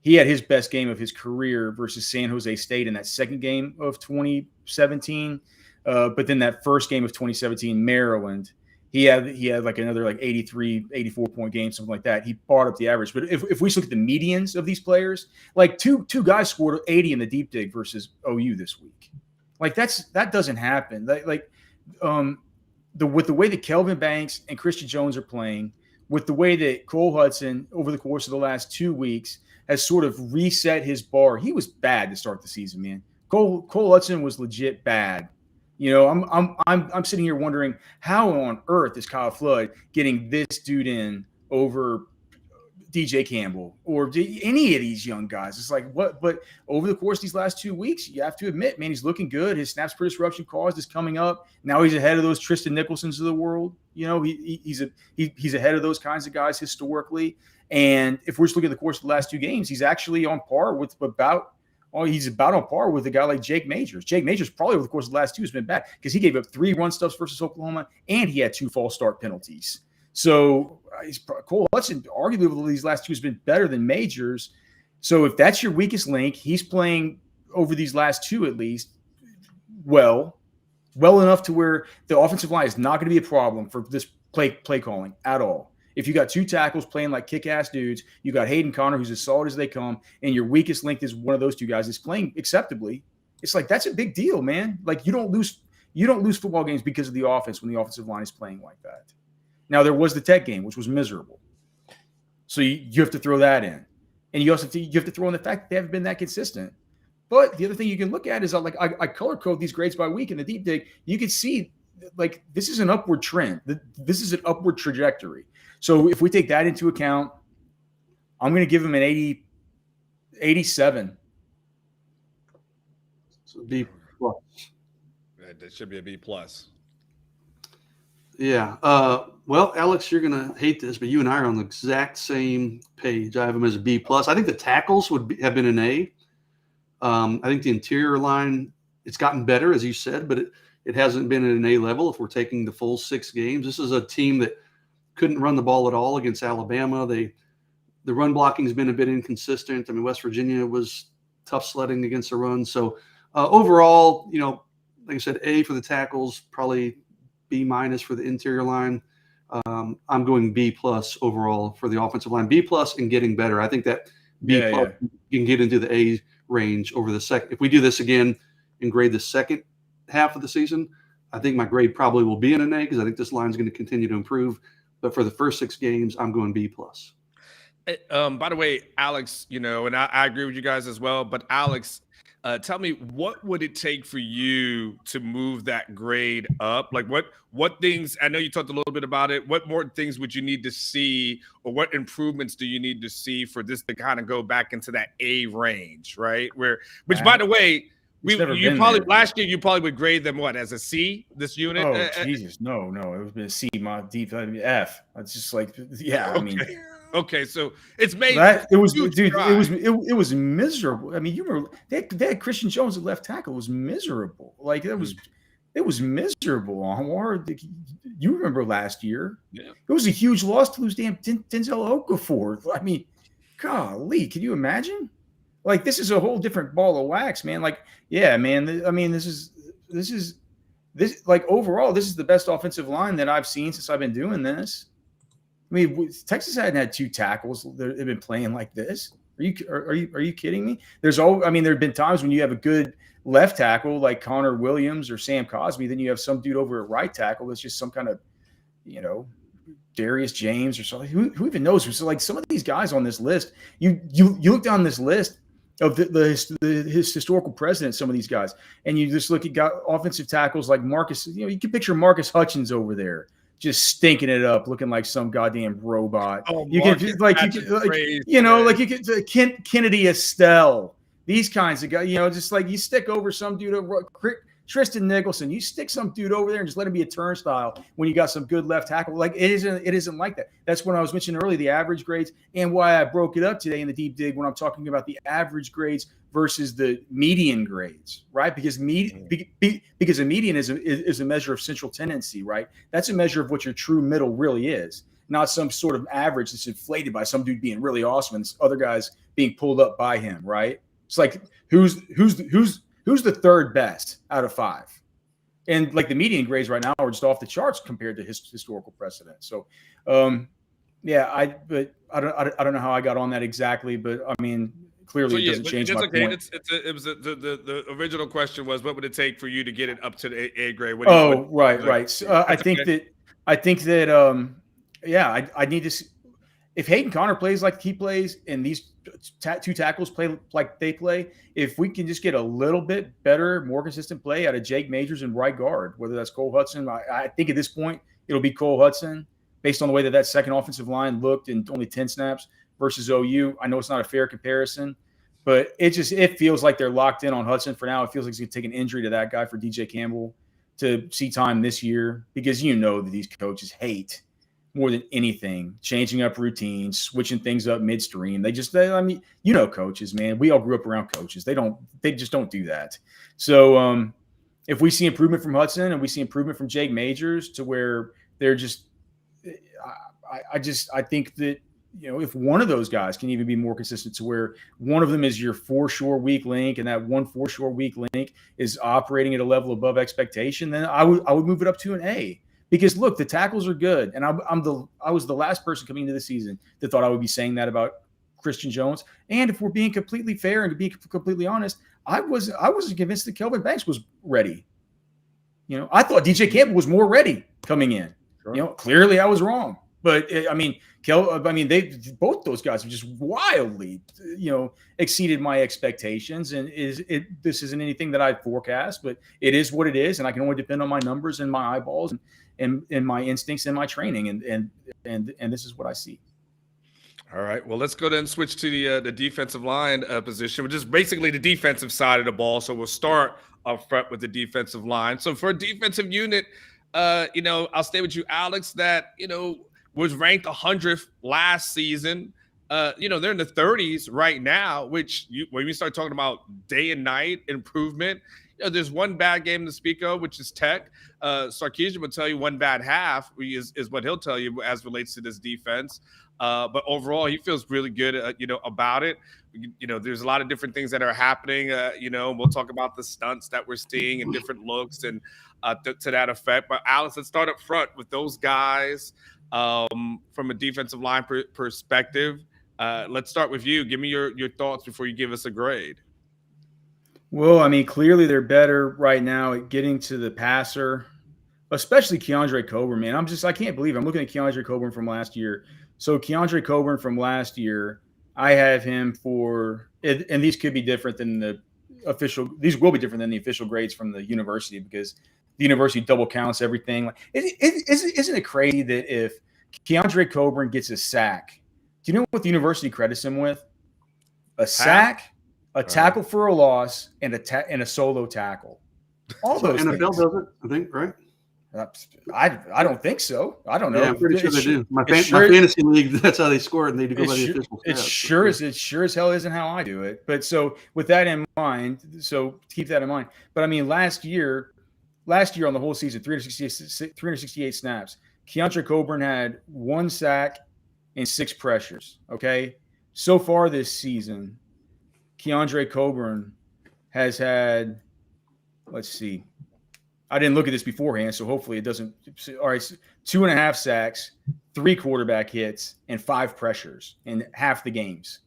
he had his best game of his career versus San Jose State in that second game of 2017. But then that first game of 2017, Maryland, he had like another like 83, 84 point game, something like that. He brought up the average. But if we look at the medians of these players, like two guys scored 80 in the deep dig versus OU this week. Like that doesn't happen. With the way that Kelvin Banks and Christian Jones are playing, with the way that Cole Hudson over the course of the last 2 weeks has sort of reset his bar. He was bad to start the season, man. Cole Hudson was legit bad. I'm sitting here wondering how on earth is Kyle Flood getting this dude in over DJ Campbell or any of these young guys? It's like what? But over the course of these last 2 weeks, you have to admit, man, he's looking good. His snaps per disruption caused is coming up. Now he's ahead of those Tristan Nicholsons of the world. He's ahead of those kinds of guys historically. And if we're just looking at the course of the last 2 games, he's actually on par with about on par with a guy like Jake Majors. Jake Majors probably over the course of the last 2 has been bad because he gave up 3 run stuffs versus Oklahoma and he had 2 false start penalties. So Cole Hudson, arguably over these last 2, has been better than Majors. So if that's your weakest link, he's playing over these last 2 at least well enough to where the offensive line is not going to be a problem for this play calling at all. If you got 2 tackles playing like kick-ass dudes, you got Hayden Connor, who's as solid as they come, and your weakest link is one of those 2 guys is playing acceptably. It's like that's a big deal, man. Like you don't lose football games because of the offense when the offensive line is playing like that. Now there was the Tech game, which was miserable, so you have to throw that in, and you have to throw in the fact that they haven't been that consistent. But the other thing you can look at is I color code these grades by week in the deep dig. You can see like this is an upward trend. This is an upward trajectory. So if we take that into account, I'm going to give him an 87. So B plus. That should be a B plus. Yeah. Well, Alex, you're gonna hate this, but you and I are on the exact same page. I have them as a B plus. I think the tackles have been an A. I think the interior line, it's gotten better, as you said, but it hasn't been at an A level if we're taking the full 6 games. This is a team that couldn't run the ball at all against Alabama. The run blocking has been a bit inconsistent. I mean, West Virginia was tough sledding against the run. So overall, like I said, A for the tackles, probably B minus for the interior line. I'm going B plus overall for the offensive line. B plus and getting better. I think that B plus can get into the A range over the second. If we do this again and grade the second half of the season, I think my grade probably will be in an A because I think this line is going to continue to improve. But for the first 6 games, I'm going B plus. By the way, Alex, and I agree with you guys as well. But Alex, tell me, what would it take for you to move that grade up? Like what things, I know you talked a little bit about it. What more things would you need to see, or what improvements do you need to see for this to kind of go back into that A range, right? Which by the way, last year you probably would grade them as a C, this unit? Oh, Jesus. No. It was been a C, F. It's just like, yeah, okay. I mean. Okay, so it's made it was miserable. I mean, you remember they had Christian Jones at left tackle. It was miserable. Like it was miserable. You remember last year? Yeah. It was a huge loss to lose damn Denzel Okafor. I mean, golly, can you imagine? Like this is a whole different ball of wax, man. Like, yeah, man. I mean, this is like overall, this is the best offensive line that I've seen since I've been doing this. I mean, Texas hadn't had 2 tackles. They've been playing like this. Are you kidding me? There have been times when you have a good left tackle like Connor Williams or Sam Cosmi, then you have some dude over at right tackle that's just some kind of, Darius James or something. Who even knows? So like some of these guys on this list, you look down this list of his historical precedent, some of these guys, and you just look at offensive tackles like Marcus. You can picture Marcus Hutchins over there, just stinking it up, looking like some goddamn robot. Kennedy Estelle, these kinds of guys, just like you stick over some dude, Tristan Nicholson, you stick some dude over there and just let him be a turnstile when you got some good left tackle. Like it isn't like that. That's when I was mentioning earlier the average grades and why I broke it up today in the deep dig when I'm talking about the average grades versus the median grades, right? Because a median is a measure of central tendency, right? That's a measure of what your true middle really is, not some sort of average that's inflated by some dude being really awesome and other guys being pulled up by him, right? It's like who's the third best out of 5? And like the median grades right now are just off the charts compared to his historical precedent. So, I don't know how I got on that exactly, but I mean, clearly it doesn't change my point. The original question was, what would it take for you to get it up to the A grade? Right. So, I think that I need to see, if Hayden Connor plays like he plays and these 2 tackles play like they play, if we can just get a little bit better, more consistent play out of Jake Majors and right guard, whether that's Cole Hudson, I think at this point it'll be Cole Hudson based on the way that second offensive line looked in only 10 snaps versus OU. I know it's not a fair comparison, but it feels like they're locked in on Hudson for now. It feels like it's going to take an injury to that guy for DJ Campbell to see time this year because that these coaches hate more than anything changing up routines, switching things up midstream. Coaches, man, we all grew up around coaches. They just don't do that. So if we see improvement from Hudson and we see improvement from Jake Majors to where they're just, I think that, if one of those guys can even be more consistent to where one of them is your for-sure weak link and that one for-sure weak link is operating at a level above expectation, then I would move it up to an A. Because look, the tackles are good, and I was the last person coming into the season that thought I would be saying that about Christian Jones. And if we're being completely fair and to be completely honest, I wasn't convinced that Kelvin Banks was ready. I thought DJ Campbell was more ready coming in. Sure. Clearly I was wrong. But both those guys have just wildly, exceeded my expectations. And this isn't anything that I forecast, but it is what it is, and I can only depend on my numbers and my eyeballs and my instincts and my training, and this is what I see. All right. Well, let's go then and switch to the defensive line position, which is basically the defensive side of the ball. So we'll start up front with the defensive line. So for a defensive unit, I'll stay with you, Alex, that, was ranked 100th last season. They're in the 30s right now, which when we start talking about day and night improvement, there's one bad game to speak of, which is Tech. Sarkisian will tell you one bad half is what he'll tell you as relates to this defense. But overall, he feels really good, about it. There's a lot of different things that are happening. We'll talk about the stunts that we're seeing and different looks and to that effect. But Alex, let's start up front with those guys from a defensive line perspective. Let's start with you. Give me your thoughts before you give us a grade. Well, I mean, clearly they're better right now at getting to the passer, especially Keandre Coburn, man. I can't believe it. I'm looking at Keandre Coburn from last year. So Keandre Coburn from last year, I have him for, and these could be different than these will be different than the official grades from the university because the university double counts everything. Isn't it crazy that if Keandre Coburn gets a sack, do you know what the university credits him with? A sack, a tackle for a loss, and a solo tackle. All those NFL things. does it, I think, right? I don't think so. I don't know. Yeah, I'm pretty sure they do. My fantasy league, that's how they score it, and they do go by the official stats. It sure as hell isn't how I do it. But so with that in mind, so keep that in mind. But I mean, last year on the whole season, 368 snaps. Keandre Coburn had 1 sack and 6 pressures. Okay, so far this season, Keandre Coburn has had, let's see, I didn't look at this beforehand, so hopefully it doesn't. All right, 2.5 sacks, 3 quarterback hits, and 5 pressures in half the games.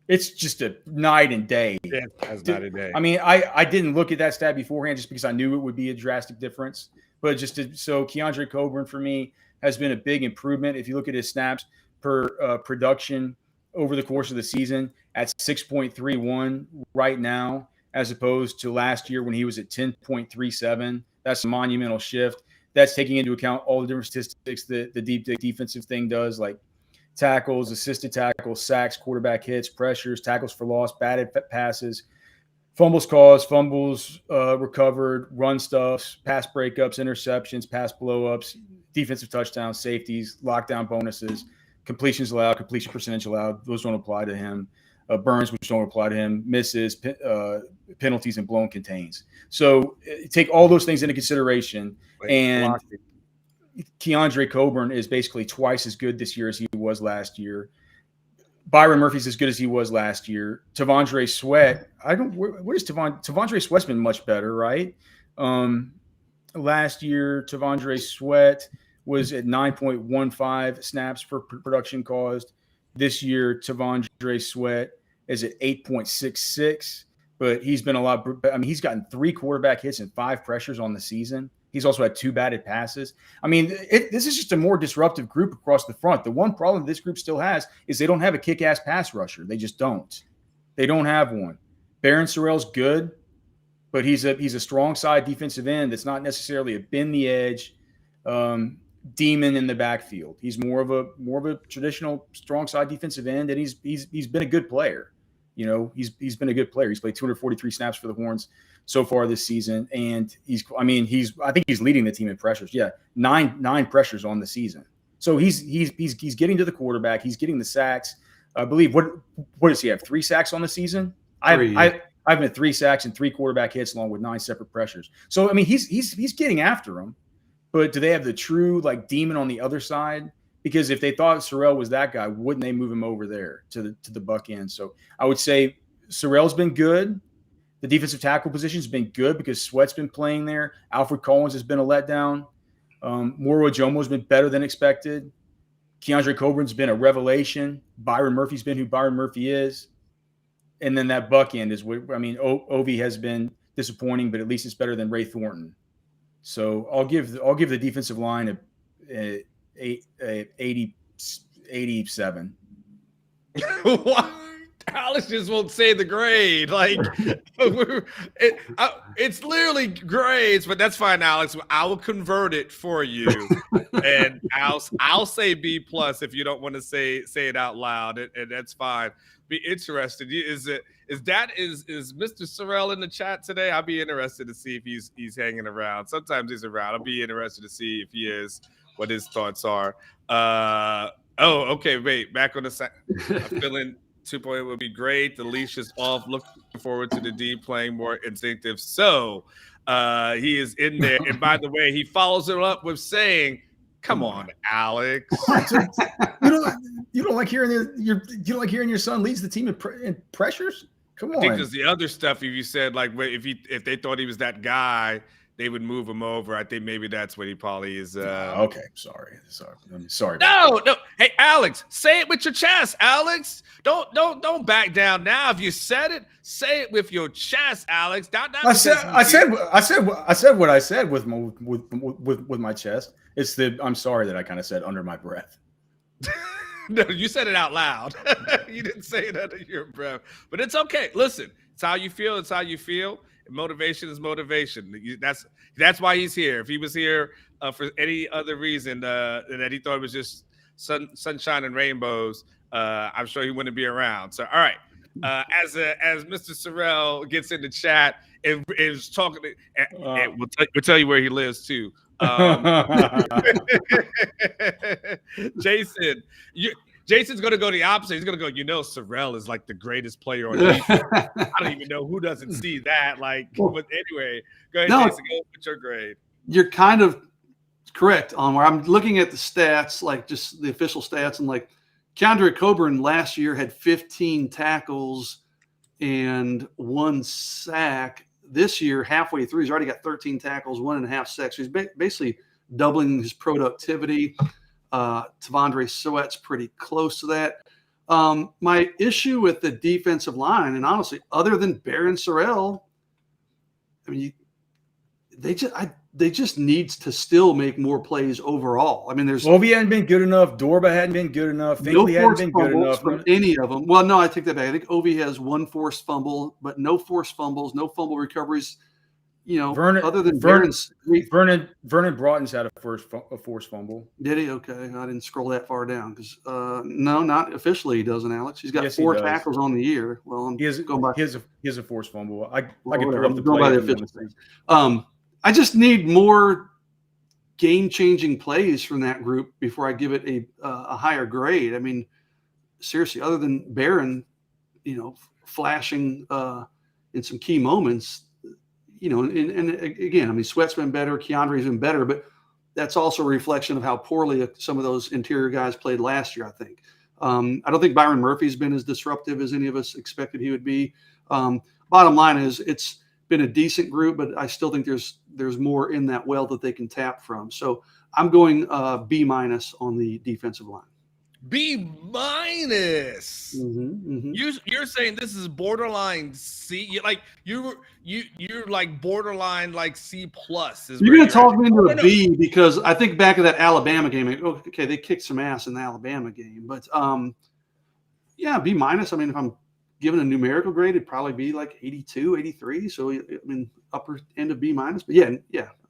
It's just a night and day. Yeah, that's night and day. I mean, I didn't look at that stat beforehand just because I knew it would be a drastic difference. But so Keandre Coburn for me has been a big improvement. If you look at his snaps per production over the course of the season, at 6.31 right now, as opposed to last year when he was at 10.37. That's a monumental shift. That's taking into account all the different statistics that the deep defensive thing does, like tackles, assisted tackles, sacks, quarterback hits, pressures, tackles for loss, batted passes, fumbles caused, fumbles recovered, run stuffs, pass breakups, interceptions, pass blowups, defensive touchdowns, safeties, lockdown bonuses, completions allowed, completion percentage allowed. Those don't apply to him. Burns, which don't apply to him, misses, penalties, and blown contains. So take all those things into consideration. And Keandre Coburn is basically twice as good this year as he was last year. Byron Murphy's as good as he was last year. Tavandre Sweat, what is Tavandre Sweat's been much better, right? Last year, Tavandre Sweat was at 9.15 snaps per production caused. This year, Tavandre Sweat is at 8.66, but he's been he's gotten 3 quarterback hits and 5 pressures on the season. He's also had 2 batted passes. I mean, this is just a more disruptive group across the front. The one problem this group still has is they don't have a kick-ass pass rusher. They just don't. They don't have one. Barron Sorrell's good, but he's a strong side defensive end that's not necessarily a bend the edge demon in the backfield. He's more of a traditional strong side defensive end, and he's been a good player. He's been a good player. He's played 243 snaps for the Horns so far this season, and I think he's leading the team in pressures. Yeah, nine pressures on the season. So he's getting to the quarterback. He's getting the sacks. I believe what does he have? 3 sacks on the season? I've had 3 sacks and 3 quarterback hits along with 9 separate pressures. So I mean he's getting after him. But do they have the true demon on the other side? Because if they thought Sorrell was that guy, wouldn't they move him over there to the buck end? So I would say Sorrell's been good. The defensive tackle position has been good because Sweat's been playing there. Alfred Collins has been a letdown. Moro Ojomo's been better than expected. Keandre Coburn's been a revelation. Byron Murphy's been who Byron Murphy is. And then that buck end is Ovi has been disappointing, but at least it's better than Ray Thornton. So I'll give the defensive line a 87. What? Alex just won't say the grade. Like it's literally grades, but that's fine, Alex. I will convert it for you, and I'll say B plus if you don't want to say it out loud, and that's fine. Be interested. Is Mr. Sorrell in the chat today? I'll be interested to see if he's hanging around. Sometimes he's around. I'll be interested to see if he is, what his thoughts are. Okay. Wait, back on the side. I'm feeling 2.0 would be great. The leash is off. Looking forward to the D playing more instinctive. So he is in there. And by the way, he follows it up with saying, "Come on, Alex." You don't like hearing your son leads the team in pressures? Come on. I think there's the other stuff. If you said like if they thought he was that guy, they would move him over. I think maybe that's what he probably is. Okay, sorry. No. Hey, Alex, say it with your chest, Alex. Don't back down now. If you said it, say it with your chest, Alex. I said what I said with my chest. It's the I'm sorry that I kind of said under my breath. No, you said it out loud. You didn't say it under your breath, but it's okay. Listen, it's how you feel. It's how you feel. Motivation is motivation. That's why he's here. If he was here for any other reason that he thought it was just sunshine and rainbows, I'm sure he wouldn't be around. So, all right. As Mr. Sorrell gets in the chat and is talking, and we'll tell you where he lives too. Jason's going to go the opposite. He's going to go, Sorrell is like the greatest player on defense. I don't even know who doesn't see that. Like, but anyway, go ahead, Jason, go with your grade. You're kind of correct on where I'm looking at the stats, like just the official stats, and like Keandre Coburn last year had 15 tackles and 1 sack. This year, halfway through, he's already got 13 tackles, 1.5 sacks. So he's basically doubling his productivity. Tavandre Sweat's pretty close to that. My issue with the defensive line, and honestly, other than Barron Sorrell, I mean, they just needs to still make more plays overall. I mean, Ovi hadn't been good enough. Dorba hadn't been good enough. Finkley hadn't been good enough from any of them. Well, no, I take that back. I think Ovi has 1 forced fumble, but no forced fumbles, no fumble recoveries. Other than Vernon Broughton's had a forced fumble. Did he? Okay, I didn't scroll that far down because no, not officially. He doesn't, Alex. He's got 4 tackles on the year. Well, he has a forced fumble. I can put up the play. By the official. I just need more game-changing plays from that group before I give it a higher grade. I mean, seriously, other than Barron, flashing in some key moments, and again, I mean, Sweat's been better, Keandre's been better, but that's also a reflection of how poorly some of those interior guys played last year, I think. I don't think Byron Murphy's been as disruptive as any of us expected he would be. Bottom line is it's been a decent group, but I still think there's more in that well that they can tap from. So I'm going B- on the defensive line. B-. You're saying this is borderline C, you're like borderline like C+. You're going to talk me into a B because I think back of that Alabama game. Okay, they kicked some ass in the Alabama game, but yeah, B-. I mean, if I'm given a numerical grade, it'd probably be like 82, 83. So, I mean, upper end of B-. But yeah,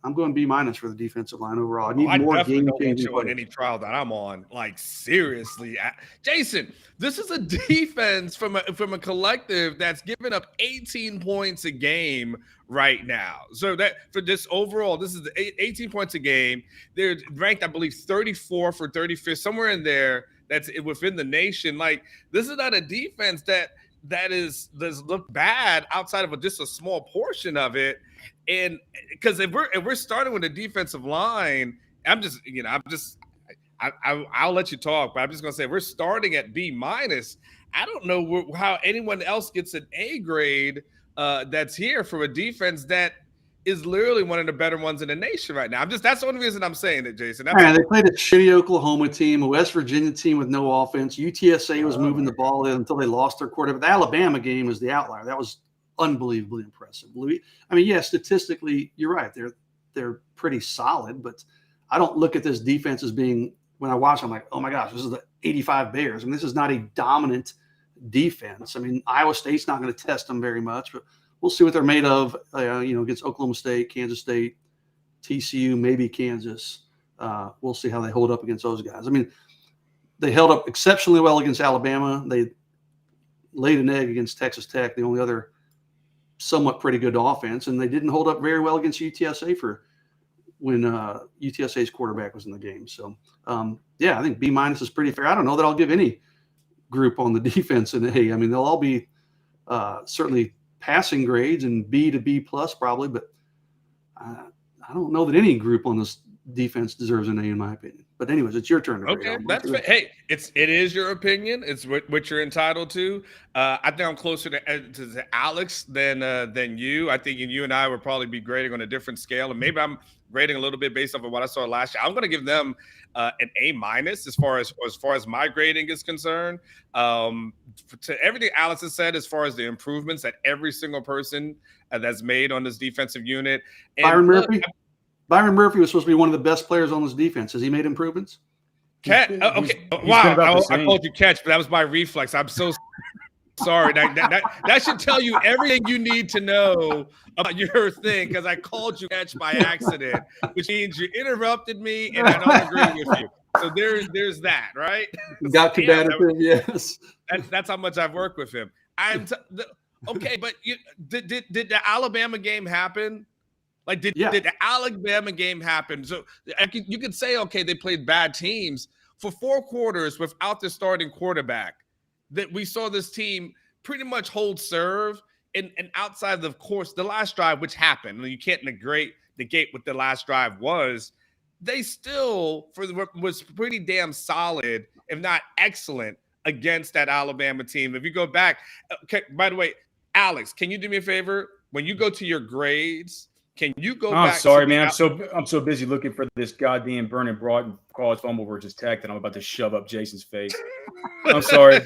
I'm going B- for the defensive line overall. I need more game-changing on any trial that I'm on. Like, seriously. Jason, this is a defense from a collective that's giving up 18 points a game right now. So that for this overall, this is the 18 points a game. They're ranked, I believe, 34th or 35th, somewhere in there. That's within the nation. Like, this is not a defense that does look bad outside of just a small portion of it. And because if we're starting with a defensive line, I'll let you talk, but I'm just gonna say we're starting at B-. I don't know how anyone else gets an A grade that's here from a defense that is literally one of the better ones in the nation right now. That's the only reason I'm saying it, Jason. They played a shitty Oklahoma team, a West Virginia team with no offense. UTSA was moving the ball until they lost their quarterback. The Alabama game was the outlier. That was unbelievably impressive. I mean, yeah, statistically, you're right. They're pretty solid, but I don't look at this defense as being, when I watch, I'm like, oh my gosh, this is the 85 Bears. I mean, this is not a dominant defense. I mean, Iowa State's not going to test them very much, but we'll see what they're made of, against Oklahoma State, Kansas State, TCU, maybe Kansas. We'll see how they hold up against those guys. I mean, they held up exceptionally well against Alabama. They laid an egg against Texas Tech, the only other somewhat pretty good offense, and they didn't hold up very well against UTSA when UTSA's quarterback was in the game. So, I think B- is pretty fair. I don't know that I'll give any group on the defense an A. I mean, they'll all be certainly passing grades and B to B plus probably, but I don't know that any group on this defense deserves an A in my opinion. But anyways, it's your turn. Okay, that's fair. Hey, it is your opinion. It's what you're entitled to. I think I'm closer to Alex than you. I think you and I would probably be grading on a different scale, and maybe I'm grading a little bit based off of what I saw last year. I'm going to give them an A- as far as my grading is concerned. To everything Alex has said, as far as the improvements that every single person that's made on this defensive unit. And Byron Murphy was supposed to be one of the best players on this defense. Has he made improvements? Okay. Wow. I called you catch, but that was my reflex. I'm so sorry. That should tell you everything you need to know about your thing, because I called you catch by accident, which means you interrupted me and I don't agree with you. So there's that, right? Got combative, yes. That's how much I've worked with him. Okay, but did the Alabama game happen? Like, did the Alabama game happen? So you could say, okay, they played bad teams for 4 quarters without the starting quarterback. That we saw this team pretty much hold serve, and outside of course the last drive, which happened. You can't negate what the last drive was. They still was pretty damn solid, if not excellent, against that Alabama team. If you go back, okay. By the way, Alex, can you do me a favor? When you go to your grades, can you go back? I'm sorry, man. I'm so busy looking for this goddamn Vernon Broughton college fumble versus Tech that I'm about to shove up Jason's face. I'm sorry.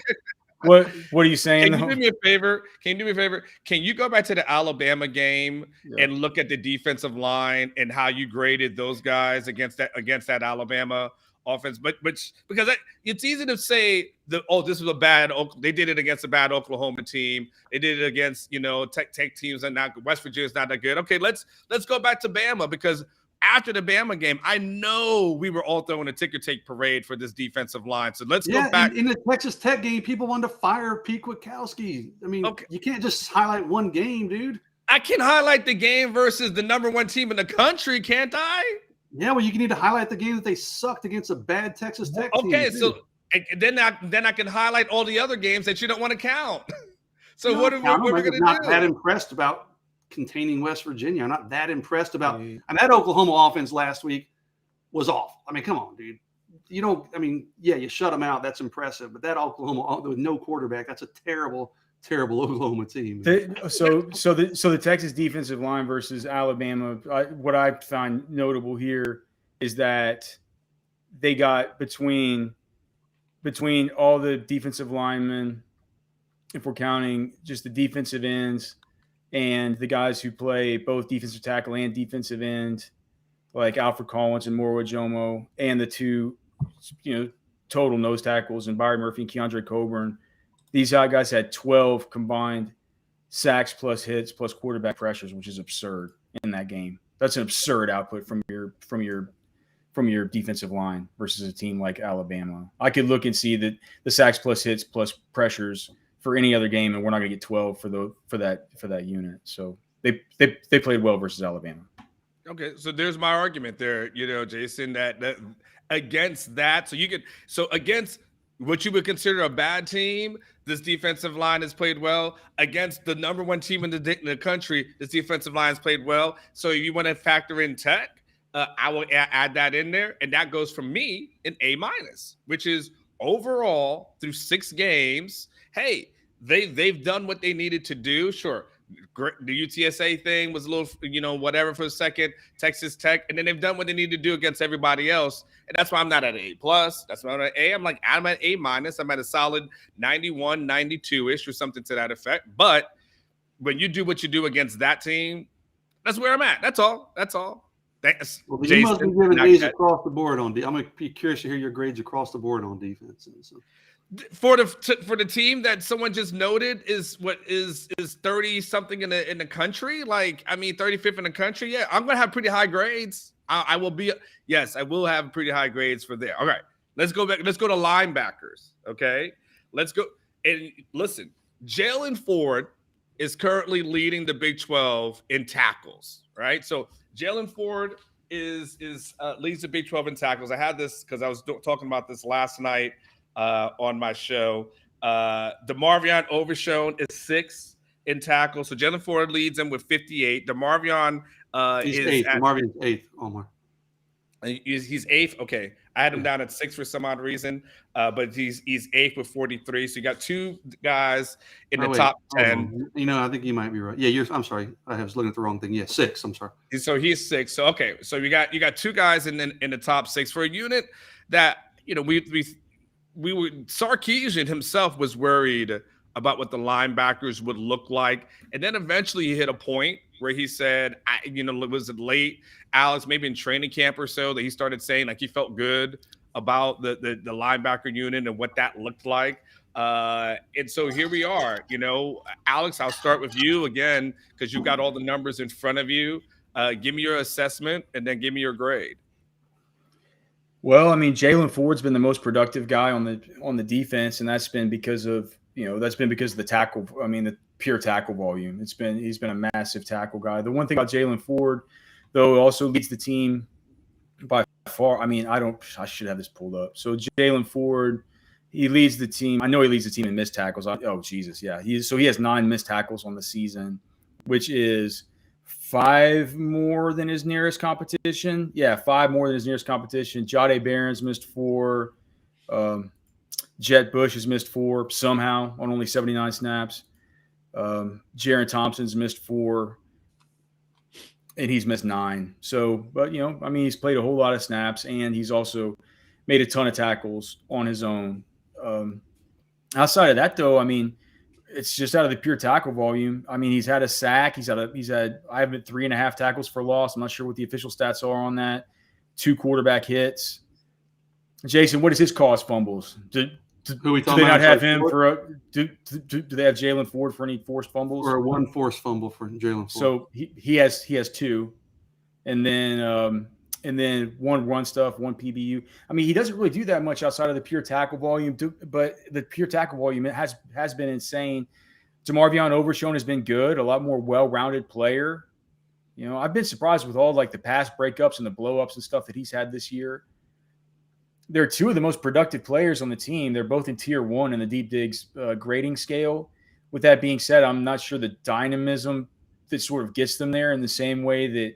What are you saying? Can you do me a favor? Can you go back to the Alabama game and look at the defensive line and how you graded those guys against that Alabama offense? But because it's easy to say this was a bad. They did it against a bad Oklahoma team. They did it against Tech teams and not West Virginia's not that good. Okay, let's go back to Bama, because after the Bama game, I know we were all throwing a ticker tape parade for this defensive line. So let's go back. In the Texas Tech game, people wanted to fire Pete Kwiatkowski. I mean, You can't just highlight one game, dude. I can highlight the game versus the number 1 team in the country, can't I? Yeah, well, you need to highlight the game that they sucked against a bad Texas Tech team. Okay, so then I can highlight all the other games that you don't want to count. So what are we going to do? I'm not that impressed about containing West Virginia. I'm not that impressed about and that Oklahoma offense last week was awful. I mean, come on, dude. You shut them out. That's impressive. But that Oklahoma with no quarterback, that's a terrible, terrible Oklahoma team. So the Texas defensive line versus Alabama, what I find notable here is that they got between all the defensive linemen, if we're counting just the defensive ends and the guys who play both defensive tackle and defensive end, like Alfred Collins and Morwa Jomo, and the 2, total nose tackles, and Byron Murphy and Keandre Coburn. These guys had 12 combined sacks plus hits plus quarterback pressures, which is absurd in that game. That's an absurd output from your defensive line versus a team like Alabama. I could look and see that the sacks plus hits plus pressures for any other game, and we're not going to get 12 for that unit. So they played well versus Alabama. Okay, so there's my argument there, Jason, that against that, so against what you would consider a bad team, this defensive line has played well. Against the number 1 team in the country, this defensive line has played well. So if you want to factor in Tech, I will add that in there, and that goes from me an A-, which is overall through 6 games. Hey, they've done what they needed to do. Sure, the UTSA thing was a little, whatever for a second. Texas Tech, and then they've done what they need to do against everybody else, and that's why I'm not at an A+. That's why I'm at A. I'm at A-. I'm at a solid 91, 92-ish or something to that effect. But when you do what you do against that team, that's where I'm at. That's all. Thanks. Well, you must be giving A's across the board on. I'm going to be curious to hear your grades across the board on defense. So. For the team that someone just noted is 30 something in the country. Like, I mean, 35th in the country. Yeah, I'm gonna have pretty high grades. I will be. Yes, I will have pretty high grades for there. All right, let's go back. Let's go to linebackers. Okay, let's go and listen. Jalen Ford is currently leading the Big 12 in tackles. Right, so Jalen Ford is leads the Big 12 in tackles. I had this because I was talking about this last night. On my show. DeMarvion Overshone is 6th in tackles. So Jalen Ford leads him with 58. DeMarvion he's is 8th. DeMarvion's 8th, Omar. He's 8th. Okay. I had him down at 6 for some odd reason, but he's 8th with 43. So you got 2 guys in the top 10. You know, I think you might be right. Yeah, I'm sorry. I was looking at the wrong thing. Yeah, 6. I'm sorry. So he's 6. So okay. So you got 2 guys in the top 6 for a unit that, you know, we were Sarkisian himself was worried about what the linebackers would look like. And then eventually he hit a point where he said, was it late, Alex, maybe in training camp or so, that he started saying like he felt good about the linebacker unit and what that looked like. And so here we are, Alex, I'll start with you again, because you've got all the numbers in front of you. Give me your assessment and then give me your grade. Well, I mean, Jalen Ford's been the most productive guy on the defense, and that's been because of the tackle. I mean, the pure tackle volume. He's been a massive tackle guy. The one thing about Jalen Ford, though, also leads the team by far. I mean, I should have this pulled up. So Jalen Ford, he leads the team. I know he leads the team in missed tackles. Oh Jesus, yeah. He has 9 missed tackles on the season, which is 5 more than his nearest competition. Yeah, 5 more than his nearest competition. Jade Barron's missed 4. Jet Bush has missed 4 somehow on only 79 snaps. Jaron Thompson's missed 4, and he's missed 9. So, but, he's played a whole lot of snaps, and he's also made a ton of tackles on his own. Outside of that, though, I mean, it's just out of the pure tackle volume. I mean, he's had a sack. I have 3.5 tackles for loss. I'm not sure what the official stats are on that. 2 quarterback hits. Jason, what is his cause fumbles? Do they not have him for do they have Jalen Ford for any forced fumbles? Or 1 forced fumble for Jalen Ford. So he has 2. And then 1 run stuff, 1 PBU. I mean, he doesn't really do that much outside of the pure tackle volume, but the pure tackle volume has been insane. DeMarvion Overshone has been good, a lot more well-rounded player. I've been surprised with all like the pass breakups and the blow-ups and stuff that he's had this year. They're 2 of the most productive players on the team. They're both in tier 1 in the Deep Digs grading scale. With that being said, I'm not sure the dynamism that sort of gets them there in the same way that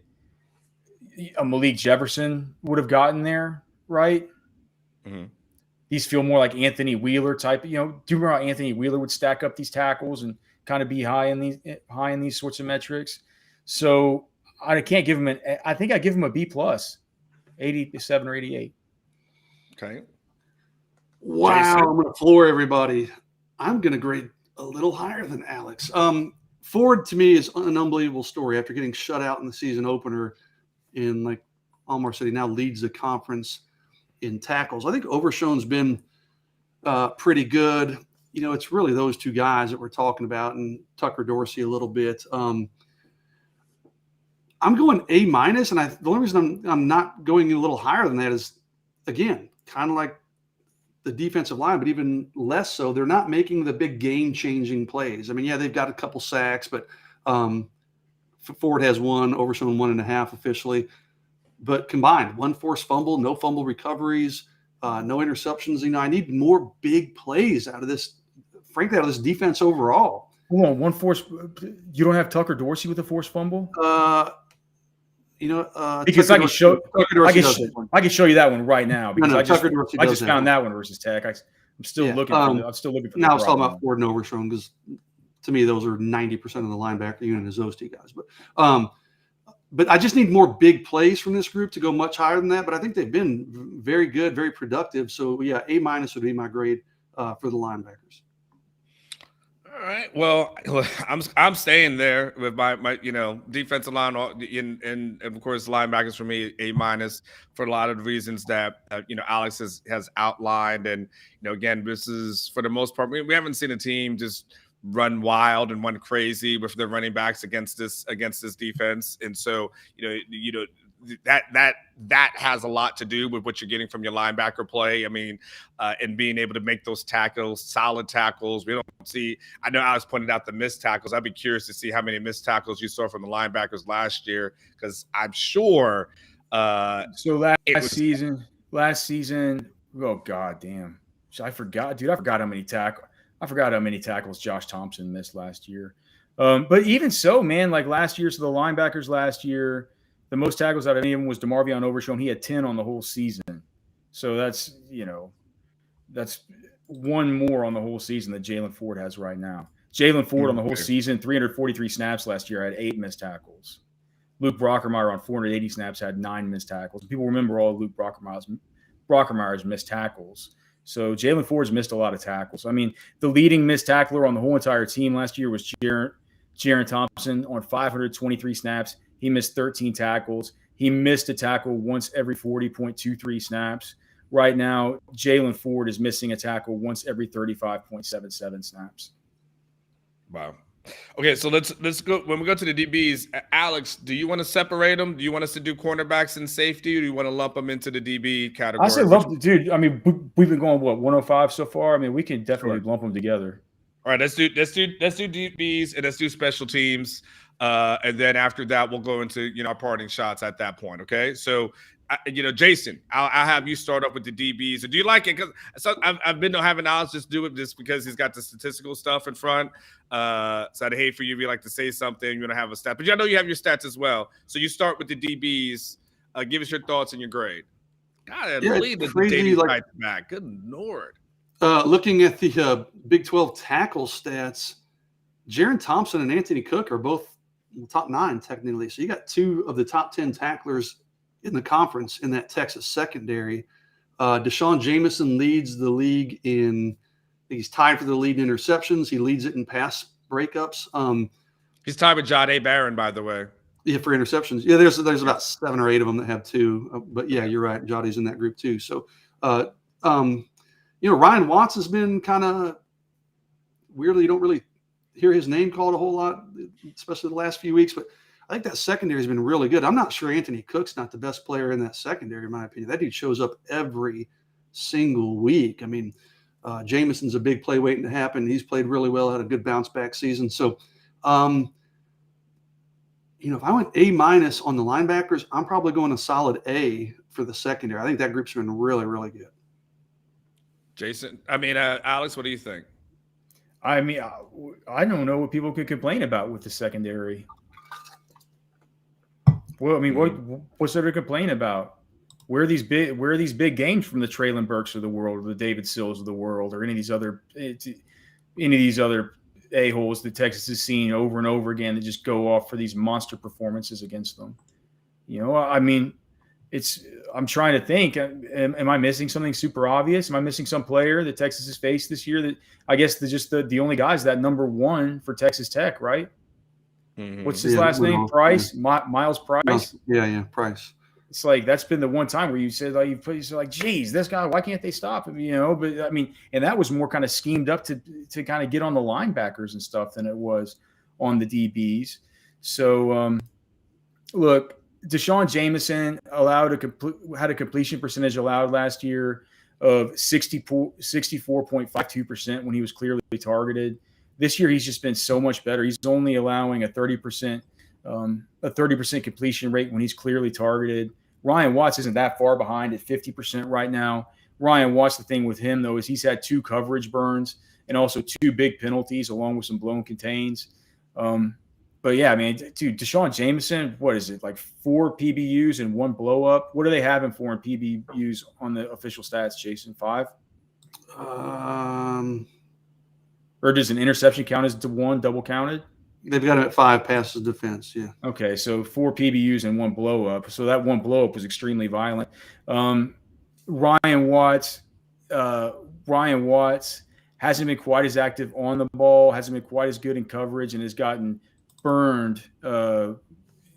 a Malik Jefferson would have gotten there, right? Mm-hmm. These feel more like Anthony Wheeler type. Do you remember how Anthony Wheeler would stack up these tackles and kind of be high in these sorts of metrics? So I can't give him I think I give him a B+, 87 or 88. Okay. Wow, Jason? I'm going to floor everybody. I'm going to grade a little higher than Alex. Ford, to me, is an unbelievable story. After getting shut out in the season opener, in like Almar said, he now leads the conference in tackles. I think Overshone's been pretty good. It's really those 2 guys that we're talking about, and Tucker Dorsey a little bit. I'm going A-, and the only reason I'm not going a little higher than that is, again, kind of like the defensive line, but even less so. They're not making the big game-changing plays. I mean, yeah, they've got a couple sacks, but Ford has 1, Overshone 1.5 officially. But combined, 1 forced fumble, no fumble recoveries, no interceptions. I need more big plays out of this, frankly, out of this defense overall. Hold on, 1 forced. You don't have Tucker Dorsey with a forced fumble? Because I can show you that one right now because I just found that one versus Tech. I'm still looking for. Now I was talking about Ford and Overshone because to me those are 90% of the linebacker unit is those 2 guys. But I just need more big plays from this group to go much higher than that. But I think they've been very good, very productive. So yeah, A- would be my grade for the linebackers. All right. Well, I'm staying there with my defensive line and of course linebackers for me A- for a lot of the reasons that Alex has outlined. And again, this is for the most part we haven't seen a team just run wild and run crazy with their running backs against this defense. And so that has a lot to do with what you're getting from your linebacker play. I mean, and being able to make those tackles, solid tackles. We don't see. I know I was pointing out the missed tackles. I'd be curious to see how many missed tackles you saw from the linebackers last year, because I'm sure. So last season, oh god damn, I forgot, dude. I forgot how many tackles Josh Thompson missed last year. But even so, man, like last year, so the linebackers last year, the most tackles out of any of them was DeMarvion Overshown. He had 10 on the whole season. So that's one more on the whole season that Jalen Ford has right now. Jalen Ford on the whole season, 343 snaps last year, had 8 missed tackles. Luke Brockermeyer on 480 snaps had 9 missed tackles. People remember all Luke Brockermeyer's missed tackles. So Jalen Ford's missed a lot of tackles. I mean, the leading missed tackler on the whole entire team last year was Jaron Thompson on 523 snaps. He missed 13 tackles. He missed a tackle once every 40.23 snaps. Right now, Jalen Ford is missing a tackle once every 35.77 snaps. Wow. Okay, so let's go. When we go to the DBs, Alex, do you want to separate them? Do you want us to do cornerbacks and safety, or do you want to lump them into the DB category? I say lump, dude. I mean, we've been going 105 so far. I mean, we can definitely lump them together. All right, let's do DBs and let's do special teams, and then after that we'll go into our parting shots at that point. Okay, so Jason, I'll have you start up with the DBs. Do you like it? Because I've been having Alex just do it just because he's got the statistical stuff in front. So I'd hate for you if you like to say something, you're gonna have a stat, but I know you have your stats as well. So you start with the DBs. Give us your thoughts and your grade. God, lead the dating like back. Good Lord. Looking at the Big 12 tackle stats, Jaron Thompson and Anthony Cook are both in the top 9 technically. So you got 2 of the top 10 tacklers in the conference in that Texas secondary. Deshaun Jameson leads the league in. He's tied for the lead in interceptions. He leads it in pass breakups. He's tied with Jade Barron, by the way. Yeah, for interceptions. Yeah, there's about 7 or 8 of them that have 2. But yeah, you're right. Jade's in that group too. So, Ryan Watts has been kind of weirdly. You don't really hear his name called a whole lot, especially the last few weeks. But I think that secondary has been really good. I'm not sure Anthony Cook's not the best player in that secondary, in my opinion. That dude shows up every single week. I mean, Jameson's a big play waiting to happen. He's played really well, had a good bounce back season. So, if I went A- on the linebackers, I'm probably going a solid A for the secondary. I think that group's been really, really good. Jason, Alex, what do you think? I mean, I don't know what people could complain about with the secondary. Well, I mean, what's there to complain about? Where are these big games from the Traylon Burks of the world, or the David Sills of the world, or any of these other a-holes that Texas has seen over and over again that just go off for these monster performances against them? I mean, I'm trying to think. Am I missing something super obvious? Am I missing some player that Texas has faced this year that I guess the only guy is that number 1 for Texas Tech, right? Mm-hmm. What's his last name? Price? Yeah. Miles Price? Yeah, Price. It's like that's been the one time where you said geez, this guy, why can't they stop him? But I mean, and that was more kind of schemed up to kind of get on the linebackers and stuff than it was on the DBs. So look, Deshaun Jameson had a completion percentage allowed last year of 64.52% when he was clearly targeted. This year, he's just been so much better. He's only allowing a 30% completion rate when he's clearly targeted. Ryan Watts isn't that far behind at 50% right now. Ryan Watts, the thing with him, though, is he's had 2 coverage burns and also 2 big penalties along with some blown contains. But, yeah, I mean, dude, Deshaun Jameson, what is it, like 4 PBUs and 1 blow-up? What do they have him for in PBUs on the official stats, Jason? 5? Or does an interception count as 1 double counted? They've got him at 5 passes defense, yeah. Okay, so 4 PBUs and 1 blow-up. So that 1 blow-up was extremely violent. Ryan Watts hasn't been quite as active on the ball, hasn't been quite as good in coverage, and has gotten burned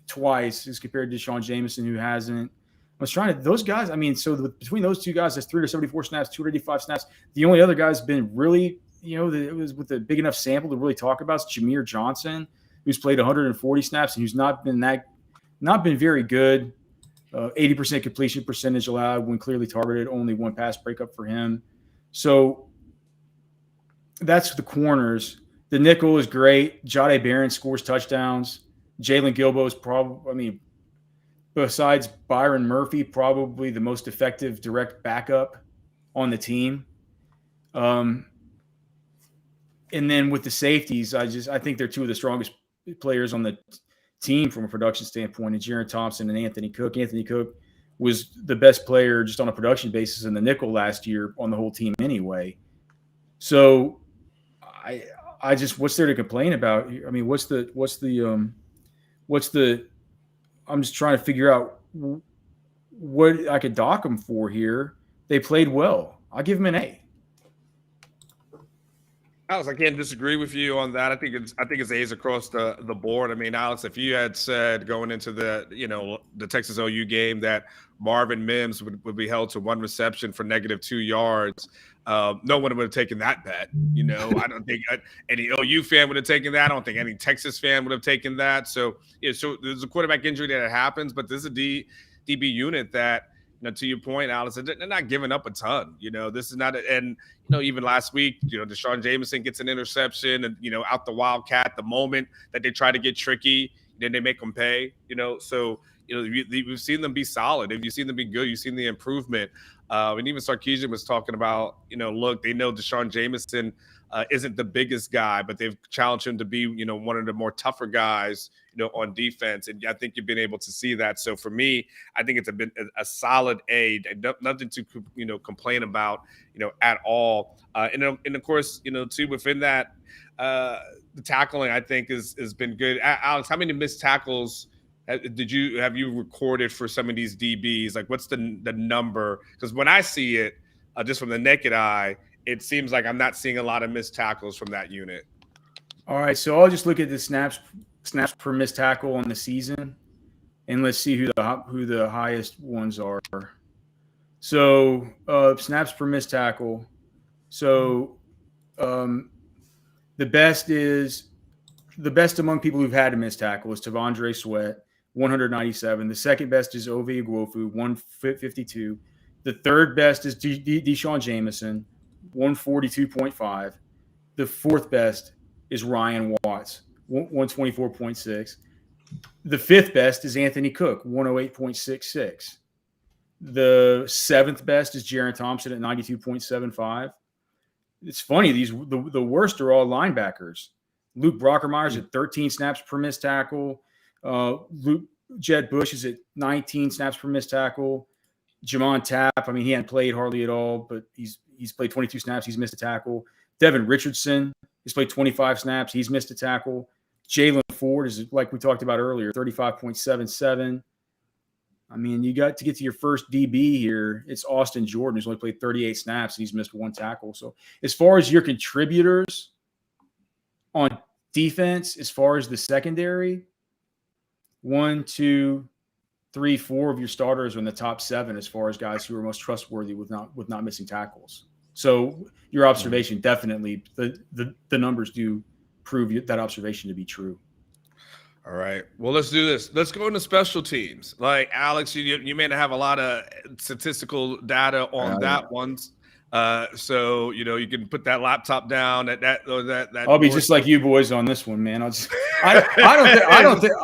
twice as compared to Deshaun Jameson, who hasn't. I was trying to – those guys, I mean, so between those two guys, that's 374 snaps, 285 snaps. The only other guy's been really, it was with a big enough sample to really talk about is Jameer Johnson, who's played 140 snaps and who's not been very good. 80% completion percentage allowed when clearly targeted, only one pass breakup for him. So that's the corners. The nickel is great. Jahdae Barron scores touchdowns. Jalen Gilbo is probably, besides Byron Murphy, probably the most effective direct backup on the team. And then with the safeties, I think they're two of the strongest players on the team from a production standpoint, and Jaron Thompson and Anthony Cook. Anthony Cook was the best player just on a production basis in the nickel last year on the whole team anyway. So I just, what's there to complain about? I mean, I'm just trying to figure out what I could dock them for here. They played well. I'll give them an A. Alex, I can't disagree with you on that. I think it's A's across the board. I mean, Alex, if you had said going into the Texas OU game that Marvin Mims would be held to one reception for -2 yards, no one would have taken that bet. I don't think any OU fan would have taken that. I don't think any Texas fan would have taken that. So so there's a quarterback injury that happens, but this is a DB unit that, to your point, Alice, they're not giving up a ton. This is not, and even last week, Deshaun Jameson gets an interception, and out the Wildcat. The moment that they try to get tricky, then they make them pay. So we've seen them be solid. If you've seen them be good, you've seen the improvement. And even Sarkisian was talking about, look, they know Deshaun Jameson isn't the biggest guy, but they've challenged him to be, one of the more tougher guys, on defense. And I think you've been able to see that. So for me, I think it's been a solid A, nothing to, complain about, at all. And of course, too, within that, the tackling, I think has been good. Alex, how many missed tackles have you recorded for some of these DBs? Like, what's the number? Because when I see it, just from the naked eye, it seems like I'm not seeing a lot of missed tackles from that unit. All right, so I'll just look at the snaps per missed tackle on the season, and let's see who the highest ones are. So snaps per missed tackle. So the best among people who've had a missed tackle is Tavandre Sweat, 197. The second best is Ove Igwofu, 152. The third best is Deshaun Jameson, 142.5. The fourth best is Ryan Watts, 124.6. The fifth best is Anthony Cook, 108.66. The seventh best is Jaron Thompson at 92.75. It's funny, the worst are all linebackers. Luke Brockermeyer's at 13 snaps per missed tackle. Jed Bush is at 19 snaps per missed tackle. Jamon Tapp, he hadn't played hardly at all, but he's played 22 snaps. He's missed a tackle. Devin Richardson has played 25 snaps. He's missed a tackle. Jalen Ford is, like we talked about earlier, 35.77. You got to get to your first DB here. It's Austin Jordan, who's only played 38 snaps, and he's missed one tackle. So as far as your contributors on defense, as far as the secondary, 1, 2, 3, 4 of your starters are in the top 7 as far as guys who are most trustworthy with not missing tackles. So your observation, definitely, the numbers do prove that observation to be true. All right. Well, let's do this. Let's go into special teams. Like, Alex, you may not have a lot of statistical data on that one. So you can put that laptop down. That I'll be just like you boys on this one, man. I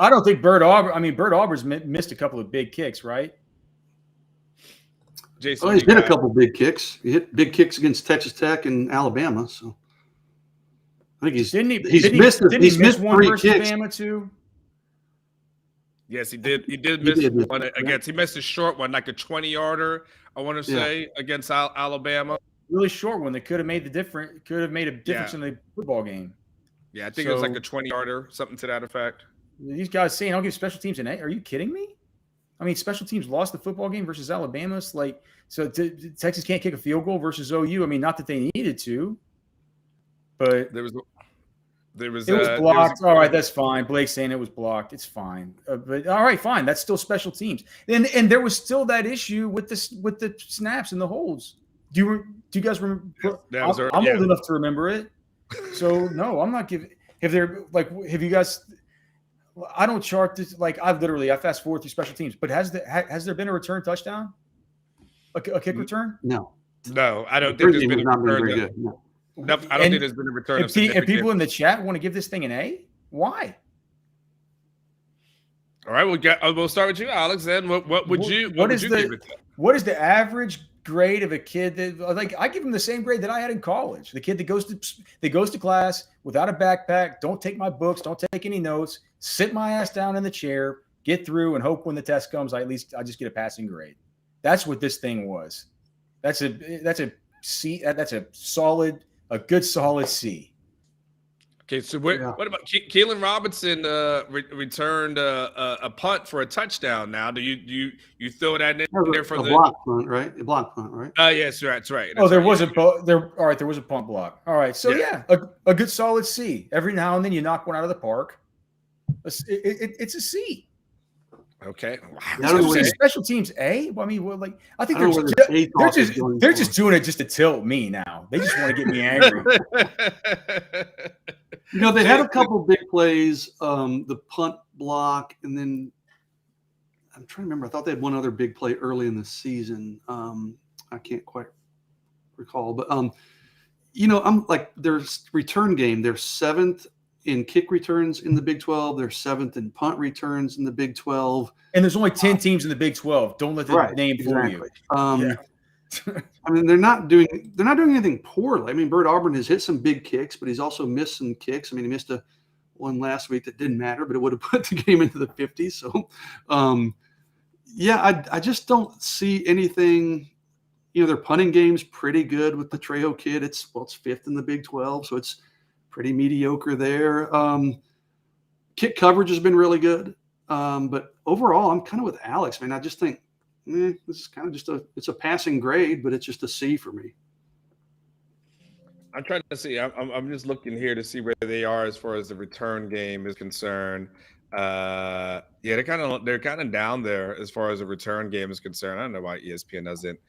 don't think Bert Auburn. Bert Auburn's missed a couple of big kicks, right? Jason, he's hit a couple big kicks. He hit big kicks against Texas Tech and Alabama. So I think he's missed one 3 versus kicks. Alabama too. Yes, he did. He missed one against. He missed a short one, like a 20-yarder. I want to say against Alabama. Really short one that could have made a difference in the football game. Yeah, I think it was like a 20-yarder, something to that effect. These guys saying I'll give special teams an A. Are you kidding me? Special teams lost the football game versus Alabama. So Texas can't kick a field goal versus OU. Not that they needed to. But There was it was blocked. All right, that's fine. Blake's saying it was blocked. It's fine. But all right, fine. That's still special teams. And there was still that issue with the snaps and the holds. Do you guys remember? I'm old enough to remember it. So no, I'm not giving. Have you guys? I don't chart this. Like I fast forward through special teams. But has there been a return touchdown? A kick return? No, I don't think there's been a return. No, I don't think there's been a return. And people in the chat want to give this thing an A. Why? All right, we'll start with you, Alex. Then what would you give it? What is the average grade of a kid that I give him the same grade that I had in college? The kid that goes to class without a backpack, don't take my books, don't take any notes, sit my ass down in the chair, get through, and hope when the test comes, I just get a passing grade. That's what this thing was. That's a C. That's a good solid C. Okay, so what about Keelan Robinson? Returned a punt for a touchdown. Now, do you throw that in there for the block punt, right? A block punt, right? Yes, that's right. There was a punt block. All right, so yeah, a good solid C. Every now and then you knock one out of the park. It's a C. Okay. Special teams A. Well, I mean, I think they're just doing it just to tilt me now. They just want to get me angry. They had a couple big plays, the punt block, and then I'm trying to remember. I thought they had one other big play early in the season. I can't quite recall, but I'm like their return game. They're 7th in kick returns in the Big 12. They're 7th in punt returns in the Big 12. And there's only 10 teams in the Big 12. Don't let the name fool you. I mean, they're not doing anything poorly. I mean, Bert Auburn has hit some big kicks, but he's also missed some kicks. I mean, he missed one last week that didn't matter, but it would have put the game into the 50s. So, I just don't see anything. Their punting game's pretty good with the Trejo kid. It's 5th in the Big 12, so it's pretty mediocre there. Kick coverage has been really good. But overall, I'm kind of with Alex. I mean, I just think this is kind of it's a passing grade, but it's just a C for me. I'm trying to see. I'm just looking here to see where they are as far as the return game is concerned. They're kind of down there as far as the return game is concerned. I don't know why ESPN doesn't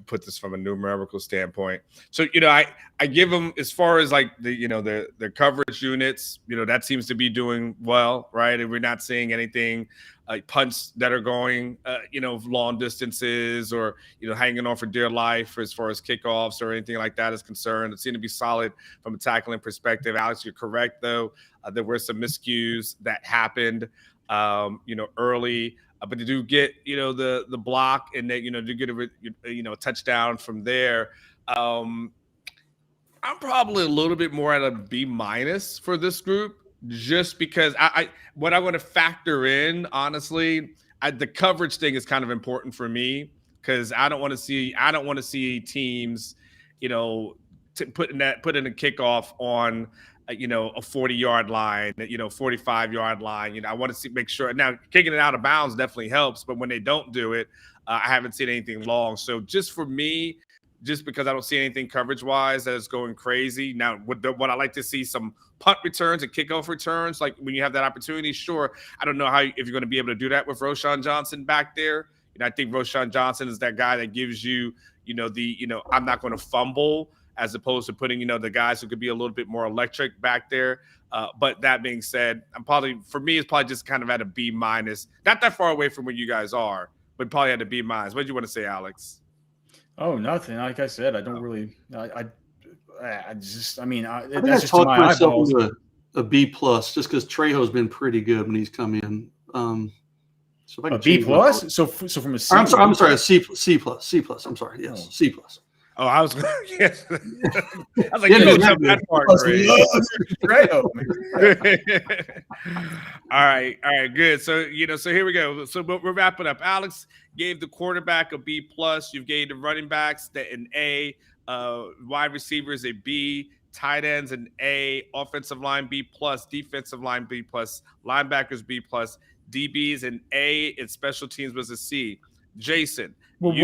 put this from a numerical standpoint. So I give them, as far as like the coverage units, that seems to be doing well, right? And we're not seeing anything like punts that are going long distances or hanging on for dear life as far as kickoffs or anything like that is concerned. It seemed to be solid from a tackling perspective. Alex, you're correct though. There were some miscues that happened early. But to do get the block and that to get a touchdown from there, I'm probably a little bit more at a B- for this group, just because what I want to factor in, honestly, the coverage thing is kind of important for me, because I don't want to see teams putting a kickoff on a 40-yard line, 45-yard line. I want to make sure. Now, kicking it out of bounds definitely helps, but when they don't do it, I haven't seen anything long. So just for me, just because I don't see anything coverage-wise that is going crazy. Now, what I like to see some punt returns and kickoff returns, like when you have that opportunity, sure. I don't know if you're going to be able to do that with Roschon Johnson back there. I think Roschon Johnson is that guy that gives you, I'm not going to fumble, as opposed to putting, the guys who could be a little bit more electric back there. But that being said, for me, it's probably just kind of at a B-. Not that far away from where you guys are, but probably at a B-. What did you want to say, Alex? Oh, nothing. Like I said, I don't really. I just. I mean, I think that's just my myself into a B+, just because Trejo's been pretty good when he's come in. So a B+. So from a C. I'm sorry, a C+. I'm sorry. Yes, C+. Oh, I was yes. I was like, that part, All right, good. So so here we go. So we're wrapping up. Alex gave the quarterback a B+. You've gave the running backs an A, wide receivers a B, tight ends an A, offensive line B+, defensive line B+, linebackers B+, DBs an A, and special teams was a C. Jason. Well,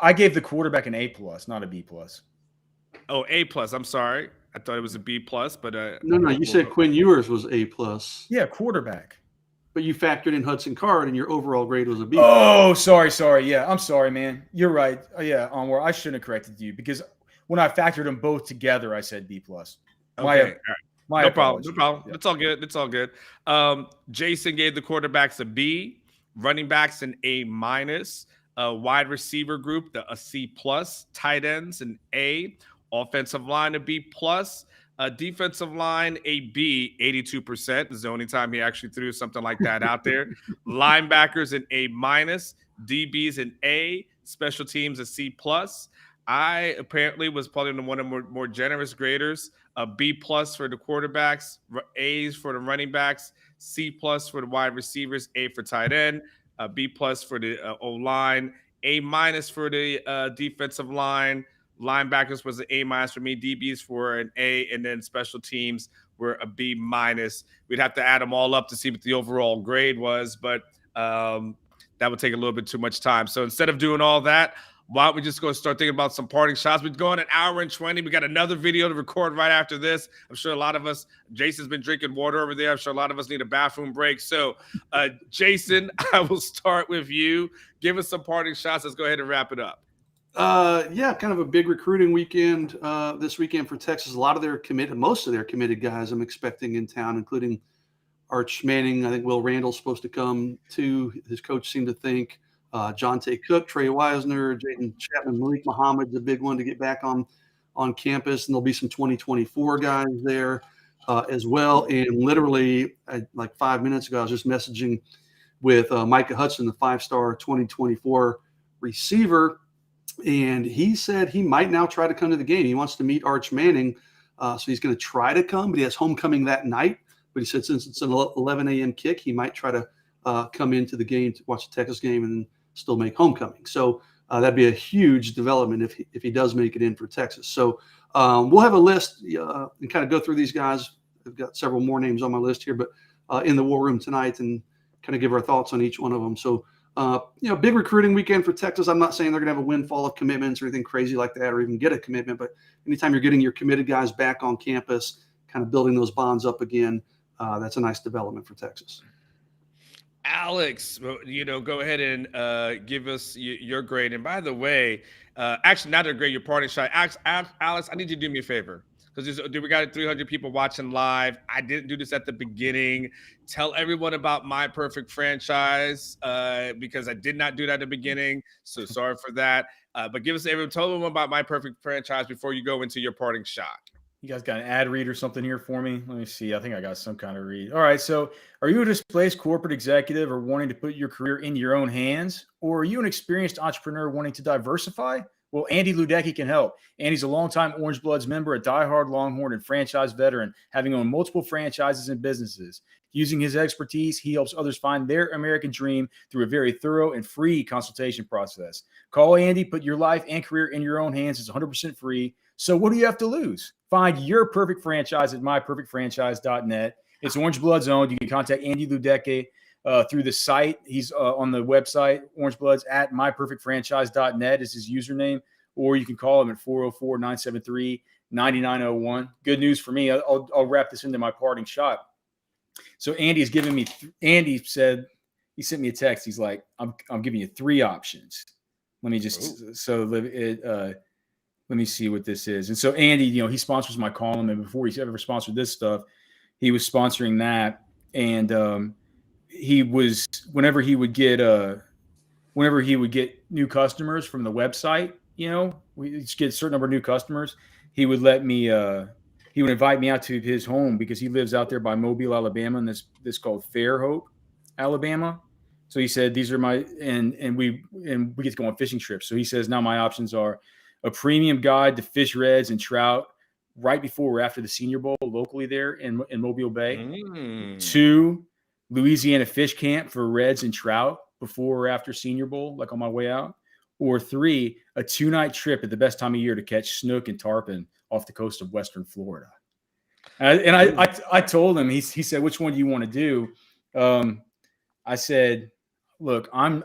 I gave the quarterback an A+, not a B+. Oh, A plus. I'm sorry. I thought it was a B plus, but No. You said Quinn Ewers was A plus. Yeah, quarterback. But you factored in Hudson Card, and your overall grade was a B. Oh, sorry. Yeah, I'm sorry, man. You're right. Yeah, Onward. I shouldn't have corrected you because when I factored them both together, I said B plus. Okay. No problem. Yeah. It's all good. Jason gave the quarterbacks a B, running backs an A minus, wide receiver group a C plus, tight ends an A, offensive line a B plus, defensive line a B, 82%. This is the only time he actually threw something like that out there. Linebackers an A minus, DBs an A, special teams a C plus. I apparently was probably one of the more generous graders. A B plus for the quarterbacks, A's for the running backs, C plus for the wide receivers, A for tight end, a B plus for the O line, A minus for the defensive line. Linebackers was an A minus for me, DBs for an A, and then special teams were a B minus. We'd have to add them all up to see what the overall grade was, but that would take a little bit too much time. So instead of doing all that, why don't we just go start thinking about some parting shots? We're going an hour and 20. We got another video to record right after this. I'm sure a lot of us, Jason's been drinking water over there. I'm sure a lot of us need a bathroom break. So, Jason, I will start with you. Give us some parting shots. Let's go ahead and wrap it up. Yeah, kind of a big recruiting weekend this weekend for Texas. A lot of most of their committed guys I'm expecting in town, including Arch Manning. I think Will Randall's supposed to come too. His coach seemed to think. Jonte Cook, Trey Wisner, Jaden Chapman, Malik Muhammad's a big one to get back on campus, and there'll be some 2024 guys there as well. And literally, like 5 minutes ago, I was just messaging with Micah Hudson, the 5-star 2024 receiver, and he said he might now try to come to the game. He wants to meet Arch Manning, so he's going to try to come, but he has homecoming that night. But he said since it's an 11 a.m. kick, he might try to come into the game to watch the Texas game and still make homecoming. So that'd be a huge development if he does make it in for Texas. So we'll have a list and kind of go through these guys. I've got several more names on my list here, but in the war room tonight and kind of give our thoughts on each one of them. So, big recruiting weekend for Texas. I'm not saying they're going to have a windfall of commitments or anything crazy like that or even get a commitment, but anytime you're getting your committed guys back on campus, kind of building those bonds up again, that's a nice development for Texas. Alex, go ahead and give us your grade. And by the way, actually, not a grade, your parting shot. Alex, I need you to do me a favor because we got 300 people watching live. I didn't do this at the beginning. Tell everyone about My Perfect Franchise because I did not do that at the beginning. So sorry for that. But tell everyone about My Perfect Franchise before you go into your parting shot. You guys got an ad read or something here for me? Let me see. I think I got some kind of read. All right. So are you a displaced corporate executive or wanting to put your career in your own hands? Or are you an experienced entrepreneur wanting to diversify? Well, Andy Ludecki can help. Andy's a longtime Orangebloods member, a diehard Longhorn and franchise veteran, having owned multiple franchises and businesses. Using his expertise, he helps others find their American dream through a very thorough and free consultation process. Call Andy, put your life and career in your own hands. It's 100% free. So what do you have to lose? Find your perfect franchise at myperfectfranchise.net. It's Orangebloods owned. You can contact Andy Ludecki through the site. He's on the website, Orangebloods at myperfectfranchise.net is his username, or you can call him at 404-973-9901. Good news for me. I'll wrap this into my parting shot. So Andy's giving me, Andy said, he sent me a text. He's like, I'm giving you 3 options. Let me just, let me see what this is. And so Andy, he sponsors my column, and before he ever sponsored this stuff, he was sponsoring that. And he was, whenever he would get new customers from the website, we just get a certain number of new customers, he would let me, he would invite me out to his home because he lives out there by Mobile, Alabama, and this called Fairhope, Alabama. So he said, these are my, and we get to go on fishing trips. So he says, now my options are a premium guide to fish reds and trout right before or after the Senior Bowl locally there in Mobile Bay. 2, Louisiana fish camp for reds and trout before or after Senior Bowl, like on my way out. Or 3, a 2-night trip at the best time of year to catch snook and tarpon off the coast of Western Florida. And I told him, he said, which one do you want to do? I said, look, I'm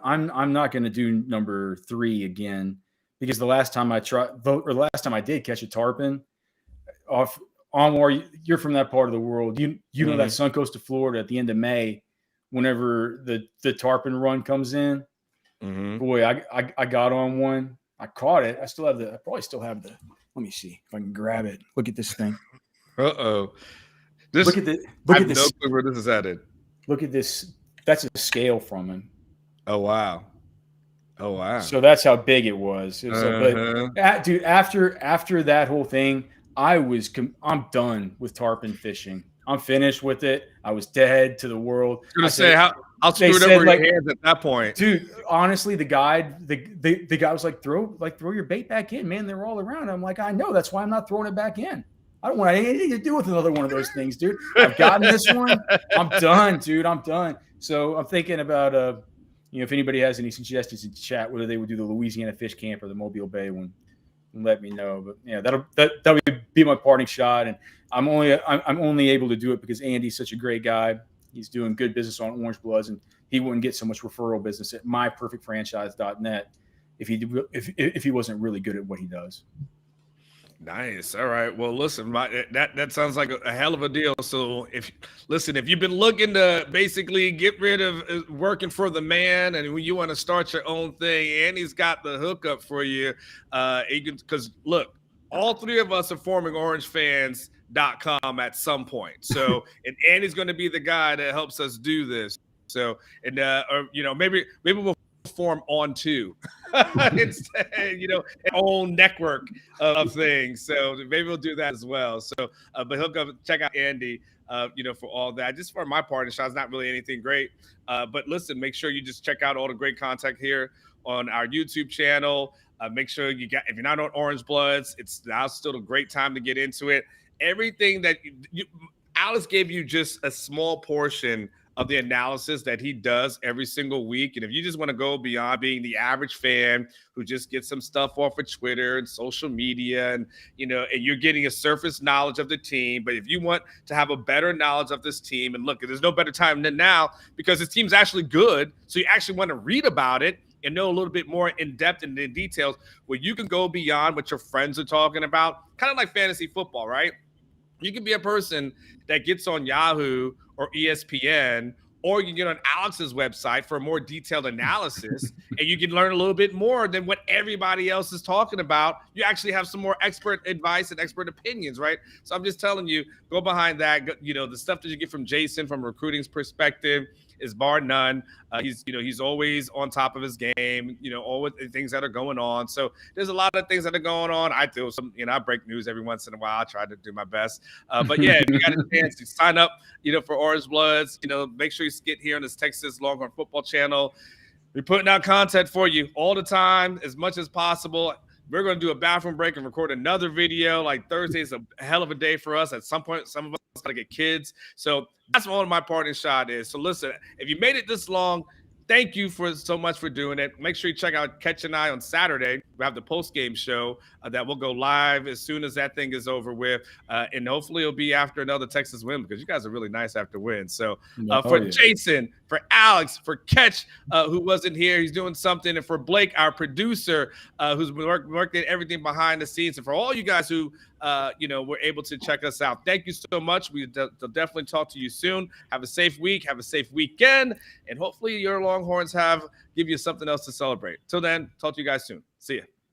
not going to do number 3 again, because the last time I did catch a tarpon off on where you're from that part of the world, you know that Suncoast of Florida at the end of May, whenever the tarpon run comes in, boy, I got on one. I caught it. I probably still have the. Let me see if I can grab it. Look at this thing. Uh-oh. Look at this. No clue where this is headed. Look at this. That's a scale from him. Oh, wow. So that's how big it was. But dude, after that whole thing, I'm done with tarpon fishing. I'm finished with it. I was dead to the world. I was going to say, how screwed up were your hands at that point? Dude, honestly, the guy was like, throw your bait back in, man. They're all around. I'm like, I know. That's why I'm not throwing it back in. I don't want anything to do with another one of those things, dude. I've gotten this one. I'm done, dude. I'm done. So I'm thinking about, if anybody has any suggestions in chat, whether they would do the Louisiana Fish Camp or the Mobile Bay one, let me know. But yeah, that would be my parting shot. And I'm only able to do it because Andy's such a great guy. He's doing good business on Orangebloods, and he wouldn't get so much referral business at myperfectfranchise.net if he wasn't really good at what he does. Nice. All right. Well, listen, that sounds like a hell of a deal. So if you've been looking to basically get rid of working for the man, and when you want to start your own thing, Andy's got the hookup for you. Because look, all three of us are forming OrangeFans.com at some point. So, and Andy's going to be the guy that helps us do this. So, and maybe we'll form on two instead, an own network of things. So maybe we'll do that as well. So, but he'll go check out Andy, for all that. Just for my part, it's not really anything great. But listen, make sure you just check out all the great content here on our YouTube channel. Make sure if you're not on Orangebloods, it's now still a great time to get into it. Everything that Alex gave you just a small portion of the analysis that he does every single week. And if you just want to go beyond being the average fan who just gets some stuff off of Twitter and social media and you're getting a surface knowledge of the team, but if you want to have a better knowledge of this team, and look, there's no better time than now because this team's actually good. So you actually want to read about it and know a little bit more in depth and in details where you can go beyond what your friends are talking about, kind of like fantasy football, right? You can be a person that gets on Yahoo or ESPN, or you can get on Alex's website for a more detailed analysis, and you can learn a little bit more than what everybody else is talking about. You actually have some more expert advice and expert opinions, right? So I'm just telling you, go behind that. The stuff that you get from Jason from a recruiting's perspective is bar none. He's always on top of his game, all the things that are going on. So there's a lot of things that are going on. I do some, I break news every once in a while. I try to do my best. But yeah, if you got a chance to sign up, for Orangebloods, make sure you get here on this Texas Longhorn Football Channel. We're putting out content for you all the time, as much as possible. We're going to do a bathroom break and record another video. Like Thursday is a hell of a day for us. At some point, some of us got to get kids. So that's what my parting shot is. So listen, if you made it this long, thank you so much for doing it. Make sure you check out Catch an Eye on Saturday. We have the post-game show that will go live as soon as that thing is over with. And hopefully it'll be after another Texas win because you guys are really nice after wins. So Jason, for Alex, for Catch, who wasn't here, he's doing something. And for Blake, our producer, who's been working everything behind the scenes. And for all you guys who, were able to check us out, thank you so much. We'll definitely talk to you soon. Have a safe week. Have a safe weekend. And hopefully your Longhorns give you something else to celebrate. Till then, talk to you guys soon. See ya.